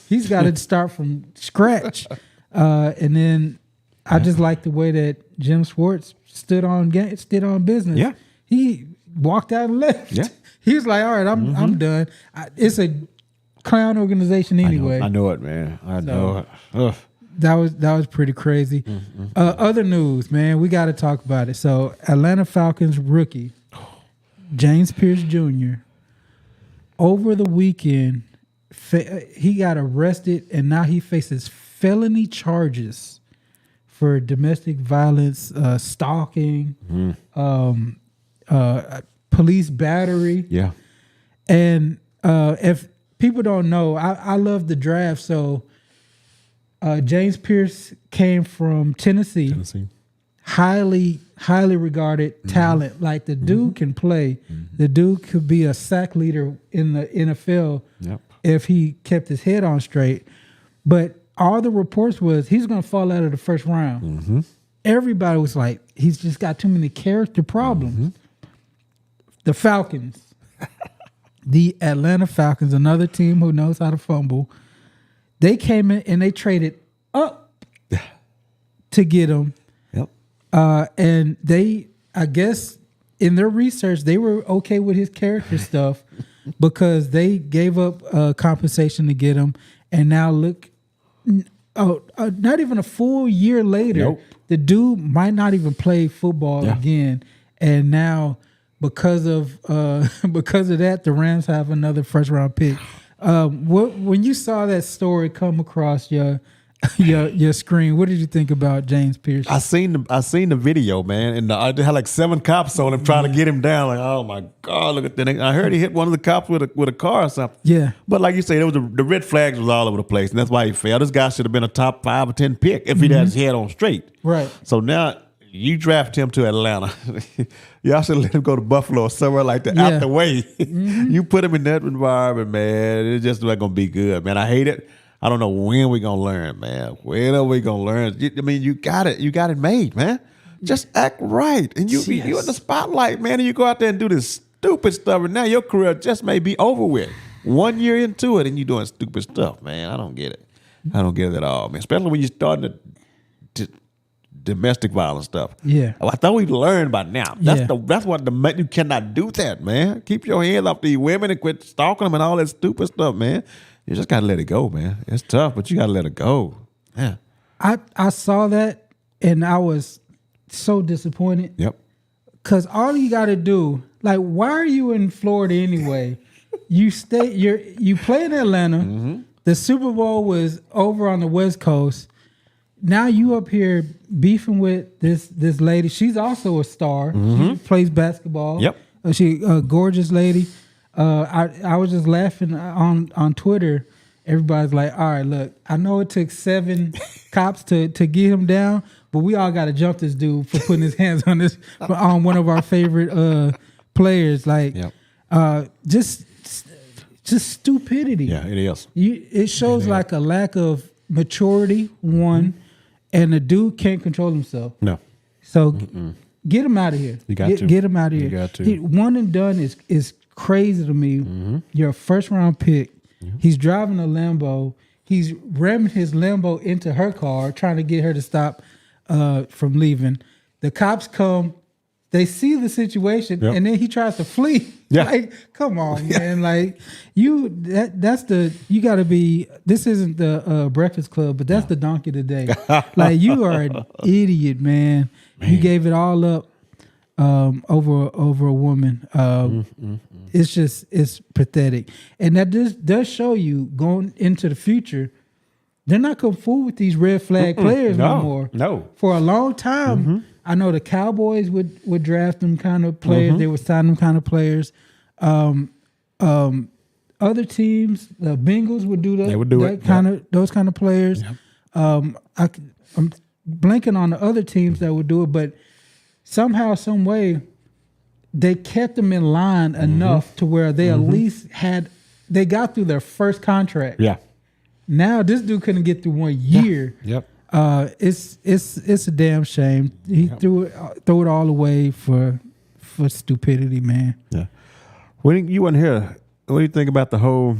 he's got to start from scratch, and then I just like the way that Jim Schwartz stood on business. Yeah, he walked out and left. Yeah, he was like, "All right, I'm done." It's a clown organization anyway. I know it, man. I know it. Ugh. That was pretty crazy. Other news, man, we got to talk about it. So, Atlanta Falcons rookie James Pierce Jr. over the weekend, he got arrested, and now he faces felony charges for domestic violence, stalking, police battery. Yeah, and if people don't know, I love the draft, so. James Pierce came from Tennessee. Highly regarded talent. Like the dude can play. The dude could be a sack leader in the NFL if he kept his head on straight. But all the reports was he's going to fall out of the first round. Everybody was like, he's just got too many character problems. The Falcons, the Atlanta Falcons, another team who knows how to fumble. They came in and they traded up to get him. And they, I guess, in their research, they were okay with his character stuff because they gave up compensation to get him. And now look, not even a full year later, the dude might not even play football again. And now, because of that, the Rams have another first round pick. When you saw that story come across your screen, what did you think about James Pierce? I seen the video, man, and I had like 7 cops on him trying to get him down. Like, oh my God, look at that! I heard he hit one of the cops with a car or something. Yeah, but like you say, there was the red flags was all over the place, and that's why he failed. This guy should have been a top 5 or 10 pick if he'd had his head on straight. Right. So now you draft him to Atlanta. Y'all should let him go to Buffalo or somewhere like that out the way. You put him in that environment, man. It's just not gonna be good, man. I hate it. I don't know when we're gonna learn, man. When are we gonna learn? I mean, you got it made, man. Just act right. And you in the spotlight, man, and you go out there and do this stupid stuff, and now your career just may be over with. 1 year into it and you doing stupid stuff, man. I don't get it. I don't get it at all, man. Especially when you're starting to domestic violence stuff. Yeah. I thought we'd learned by now. That's what you cannot do that, man. Keep your hands off these women and quit stalking them and all that stupid stuff, man. You just gotta let it go, man. It's tough, but you gotta let it go. Yeah. I saw that and I was so disappointed. Yep. Cause all you got to do, like, why are you in Florida anyway? You play in Atlanta. Mm-hmm. The Super Bowl was over on the West Coast. Now you up here beefing with this lady. She's also a star. She plays basketball. Yep. She a gorgeous lady. I was just laughing on Twitter. Everybody's like, all right, look, I know it took 7 cops to get him down, but we all got to jump this dude for putting his hands on one of our favorite players. Like, just stupidity. Yeah, it is. It shows like a lack of maturity, one, and the dude can't control himself. No. So get him out of here. You got to. Get him out of here. You got to. One and done is crazy to me. You're a first round pick. He's driving a Lambo. He's ramming his Lambo into her car, trying to get her to stop from leaving. The cops come. They see the situation, and then he tries to flee. Yeah. Like, come on, man. Like, you got to be, this isn't the Breakfast Club, but that's the donkey today. Like, you are an idiot, man. You gave it all up over a woman. It's pathetic. And that does show you going into the future, they're not going to fool with these red flag players no more. No. For a long time, I know the Cowboys would draft them kind of players. They would sign them kind of players. Other teams, the Bengals would do that. They would do those kind of players. Yep. I'm blanking on the other teams that would do it, but somehow, some way, they kept them in line enough to where they at least they got through their first contract. Yeah. Now this dude couldn't get through 1 year. Yep. It's a damn shame. He threw it all away for stupidity, man. Yeah. When you weren't here, what do you think about the whole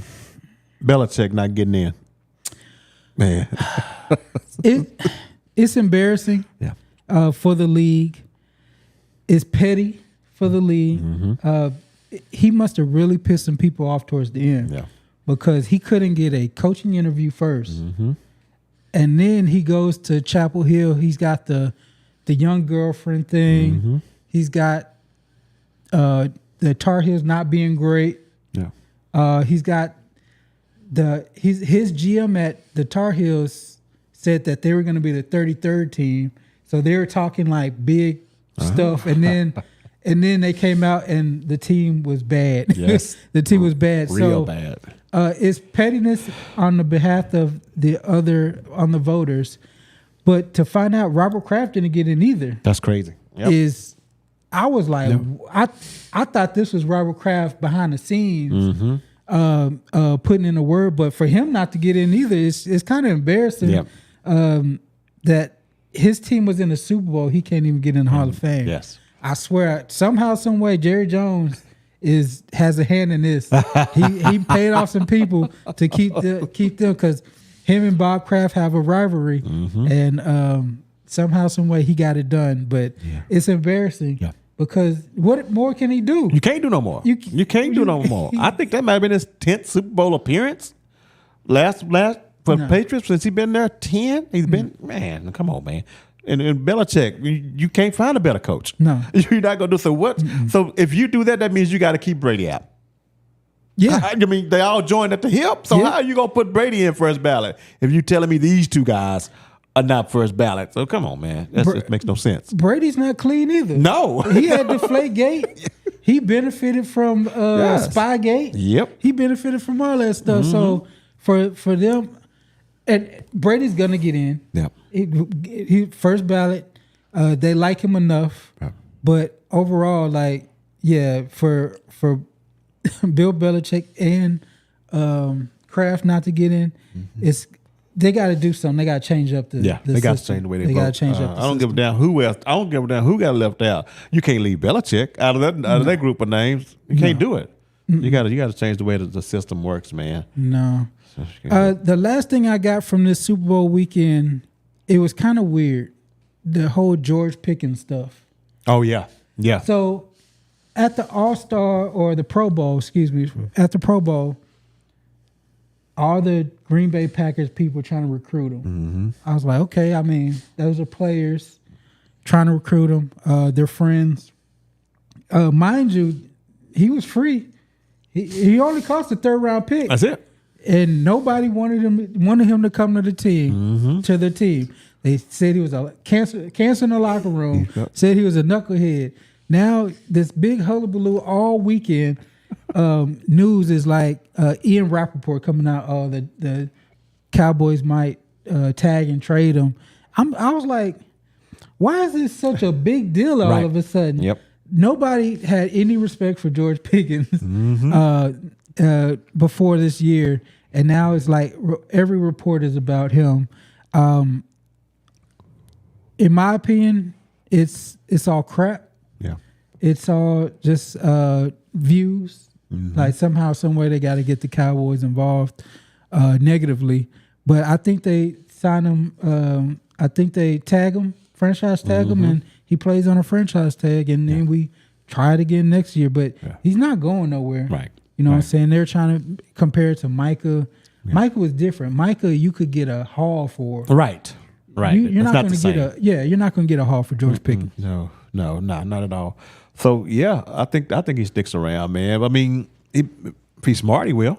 Belichick not getting in? Man. It's embarrassing. Yeah. For the league. It's petty for the league. He must have really pissed some people off towards the end. Yeah. Because he couldn't get a coaching interview first. And then he goes to Chapel Hill. He's got the young girlfriend thing. He's got the Tar Heels not being great. Yeah. He's got his GM at the Tar Heels said that they were going to be the 33rd team. So they were talking like big stuff, and then they came out and the team was bad. Yes. The team was bad. Real bad. It's pettiness on the behalf of on the voters, but to find out Robert Kraft didn't get in either. That's crazy. I was like, I thought this was Robert Kraft behind the scenes, putting in a word, but for him not to get in either, it's kind of embarrassing. That his team was in the Super Bowl, he can't even get in the Hall of Fame. Yes, I swear, somehow, some way, Jerry Jones has a hand in this. He paid off some people to keep them, because him and Bob Kraft have a rivalry, and somehow, some way, he got it done. But it's embarrassing because what more can he do? You can't do no more. You can't do no more. I think that might have been his 10th Super Bowl appearance. Last for the Patriots since he's been there 10. He's been come on, man. And Belichick, you can't find a better coach. No. You're not going to do so. What? So if you do that, that means you got to keep Brady out. Yeah. I mean, they all joined at the hip. So how are you going to put Brady in first ballot if you're telling me these two guys are not first ballot? So come on, man. It makes no sense. Brady's not clean either. No. He had Deflategate. He benefited from Spygate. Yep. He benefited from all that stuff. So for them, and Brady's going to get in. Yep. He first ballot. They like him enough, but overall, for Bill Belichick and Kraft not to get in, they got to do something. They got to change up the they got to change the way they vote. got to change up. I don't give a damn who else. I don't give a damn who got left out. You can't leave Belichick out of that group of names. You can't do it. You got to change the way that the system works, man. No. The last thing I got from this Super Bowl weekend, it was kind of weird. The whole George Pickens stuff. Oh, yeah. Yeah. So at the All-Star or the Pro Bowl, at the Pro Bowl, all the Green Bay Packers people trying to recruit him. I was like, okay, I mean, those are players trying to recruit him. They're friends. Mind you, he was free. He only cost a 3rd-round pick. That's it. And nobody wanted him to come to the team, to the team. They said he was a cancer in the locker room. Said he was a knucklehead. Now this big hullabaloo all weekend. News is like Ian Rappaport coming out. Oh, the Cowboys might tag and trade him. I was like, why is this such a big deal all of a sudden? Yep. Nobody had any respect for George Pickens before this year, and now it's like every report is about him. In my opinion, it's all crap. Yeah. It's all just views. Like somehow, some way, they got to get the Cowboys involved negatively. But I think they sign him. I think they tag him, franchise tag him, and he plays on a franchise tag, and then we try it again next year. But he's not going nowhere. Right. You know what I'm saying? They're trying to compare it to Micah. Yeah. Micah was different. Micah, you could get a haul for. Right. Right. You're not going to get you're not going to get a haul for George Pickens. No, not at all. So yeah, I think he sticks around, man. I mean, if he's smart, he will.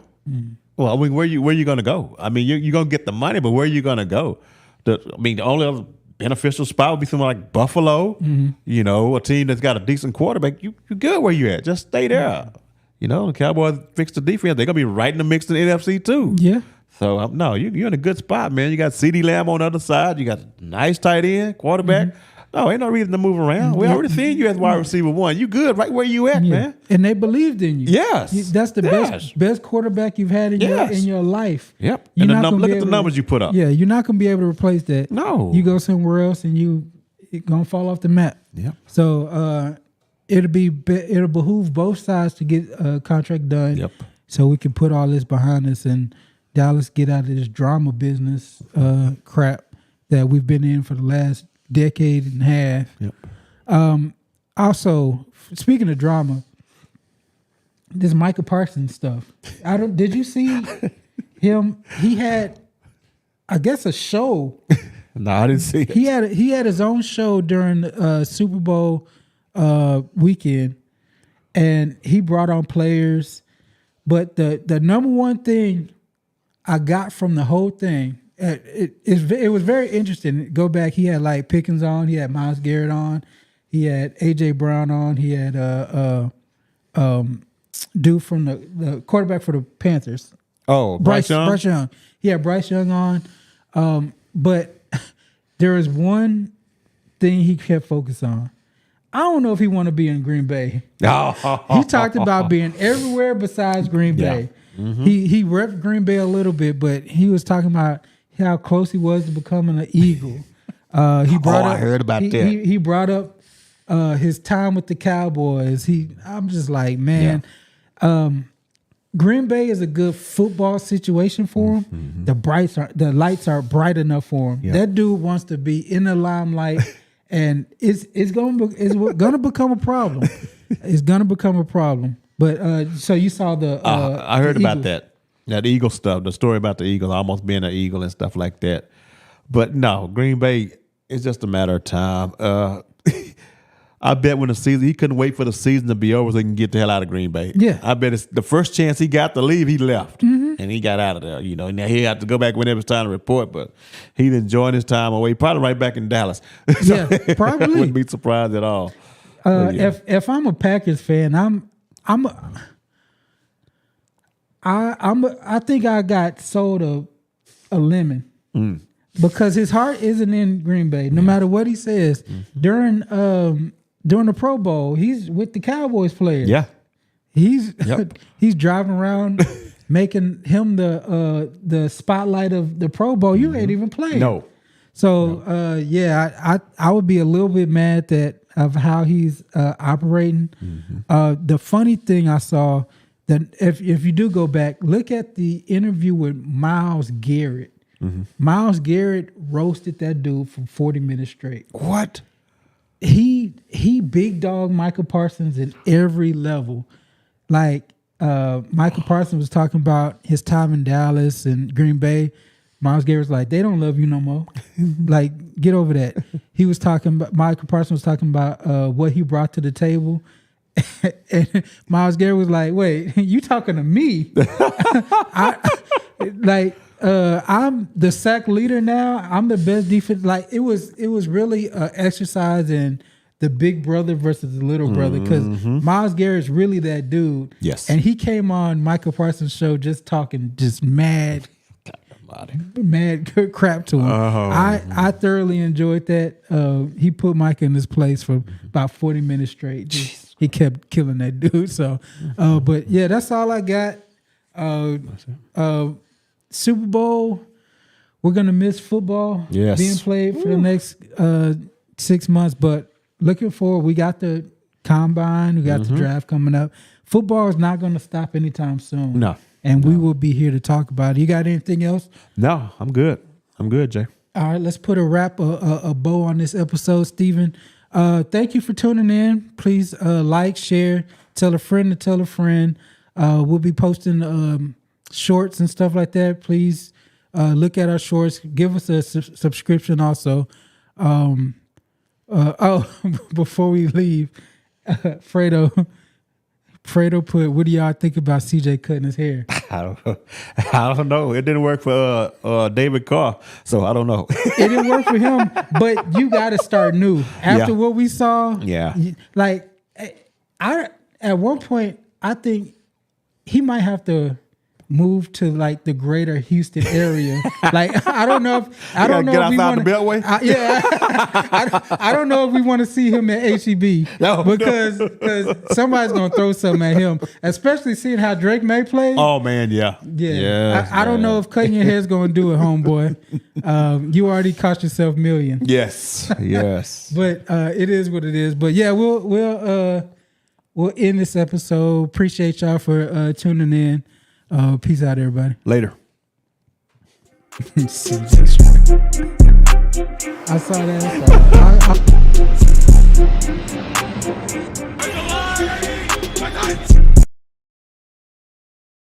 Well, I mean, where you going to go? I mean, you're going to get the money, but where are you going to go? The only other beneficial spot would be somewhere like Buffalo. You know, a team that's got a decent quarterback. You're good where you at. Just stay there. You know, the Cowboys fix the defense. They're gonna be right in the mix in the NFC too. Yeah. So no, you're in a good spot, man. You got CeeDee Lamb on the other side. You got a nice tight end, quarterback. No, ain't no reason to move around. We already seen you as wide receiver 1. You good right where you at, man. And they believed in you. Yes. That's the best quarterback you've had in your life. Yep. And look at the numbers you put up. Yeah, you're not gonna be able to replace that. No. You go somewhere else and you're gonna fall off the map. Yep. So it'll behoove both sides to get a contract done. Yep. So we can put all this behind us and Dallas get out of this drama business crap that we've been in for the last decade and a half. Yep. Also, speaking of drama, this Micah Parsons stuff. Did you see him? He had, I guess, a show. No, I didn't see it. He had his own show during Super Bowl weekend, and he brought on players. But the number one thing I got from the whole thing, it was very interesting. Go back, he had like Pickens on, he had Myles Garrett on, he had AJ Brown on, he had dude from the quarterback for the Panthers. Oh, Bryce Young? Bryce Young. He had Bryce Young on. But there is one thing he kept focused on. I don't know if he want to be in Green Bay. He talked about being everywhere besides Green Bay. He repped Green Bay a little bit, but he was talking about how close he was to becoming an Eagle. I heard about that. He brought up his time with the Cowboys. I'm just like, man, Green Bay is a good football situation for him. The lights are bright enough for him. Yeah. That dude wants to be in the limelight, and it's gonna become a problem. It's gonna become a problem. But so you saw I heard about that Eagle stuff, the story about the Eagles almost being an Eagle and stuff like that. But no, Green Bay, it's just a matter of time. I bet when he couldn't wait for the season to be over so he can get the hell out of Green Bay. Yeah. I bet it's the first chance he got to leave, he left. And he got out of there. You know, now he had to go back when it was time to report, but he's enjoying his time away, probably right back in Dallas. Yeah, probably. I wouldn't be surprised at all. If I'm a Packers fan, I think I got sold a lemon because his heart isn't in Green Bay. No matter what he says during the Pro Bowl, he's with the Cowboys players. Yeah, he's driving around, making him the spotlight of the Pro Bowl. You ain't even playing. No. So I would be a little bit mad of how he's operating. The funny thing I saw, that if you do go back, look at the interview with Myles Garrett. Myles Garrett roasted that dude for 40 minutes straight. What? He big dog Michael Parsons at every level. Like, Michael Parsons was talking about his time in Dallas and Green Bay. Myles Garrett was like, they don't love you no more. Like, get over that. He was talking about, Michael Parsons was talking about what he brought to the table. And Myles Garrett was like, wait, you talking to me? I'm the sack leader now. I'm the best defense. Like, it was really an exercise in the big brother versus the little brother, because Myles Garrett's really that dude. Yes. And he came on Michael Parsons' show just talking just mad good crap to him. I thoroughly enjoyed that. He put Mike in his place for about 40 minutes straight. He kept killing that dude. So, but yeah, that's all I got. Super Bowl, we're gonna miss football being played for the next 6 months, but looking forward, we got the combine, we got the draft coming up. Football is not gonna stop anytime soon. No. And we will be here to talk about it. You got anything else? No, I'm good. I'm good, Jay. All right, let's put a bow on this episode, Stephen. Thank you for tuning in. Please like, share, tell a friend to tell a friend. We'll be posting shorts and stuff like that. Please look at our shorts. Give us a subscription also. Before we leave, Fredo put, what do y'all think about CJ cutting his hair? I don't know. It didn't work for David Carr, so I don't know. It didn't work for him, but you got to start new. After what we saw, like at one point, I think he might have to move to like the greater Houston area. Like, I don't know if get outside the Beltway. I don't know if we want to see him at HEB because somebody's gonna throw something at him, especially seeing how Drake May plays. Oh man, yeah. I don't know if cutting your hair is gonna do it, homeboy. You already cost yourself million. Yes. But it is what it is. But yeah, we'll end this episode. Appreciate y'all for tuning in. Peace out, everybody. Later. I saw that.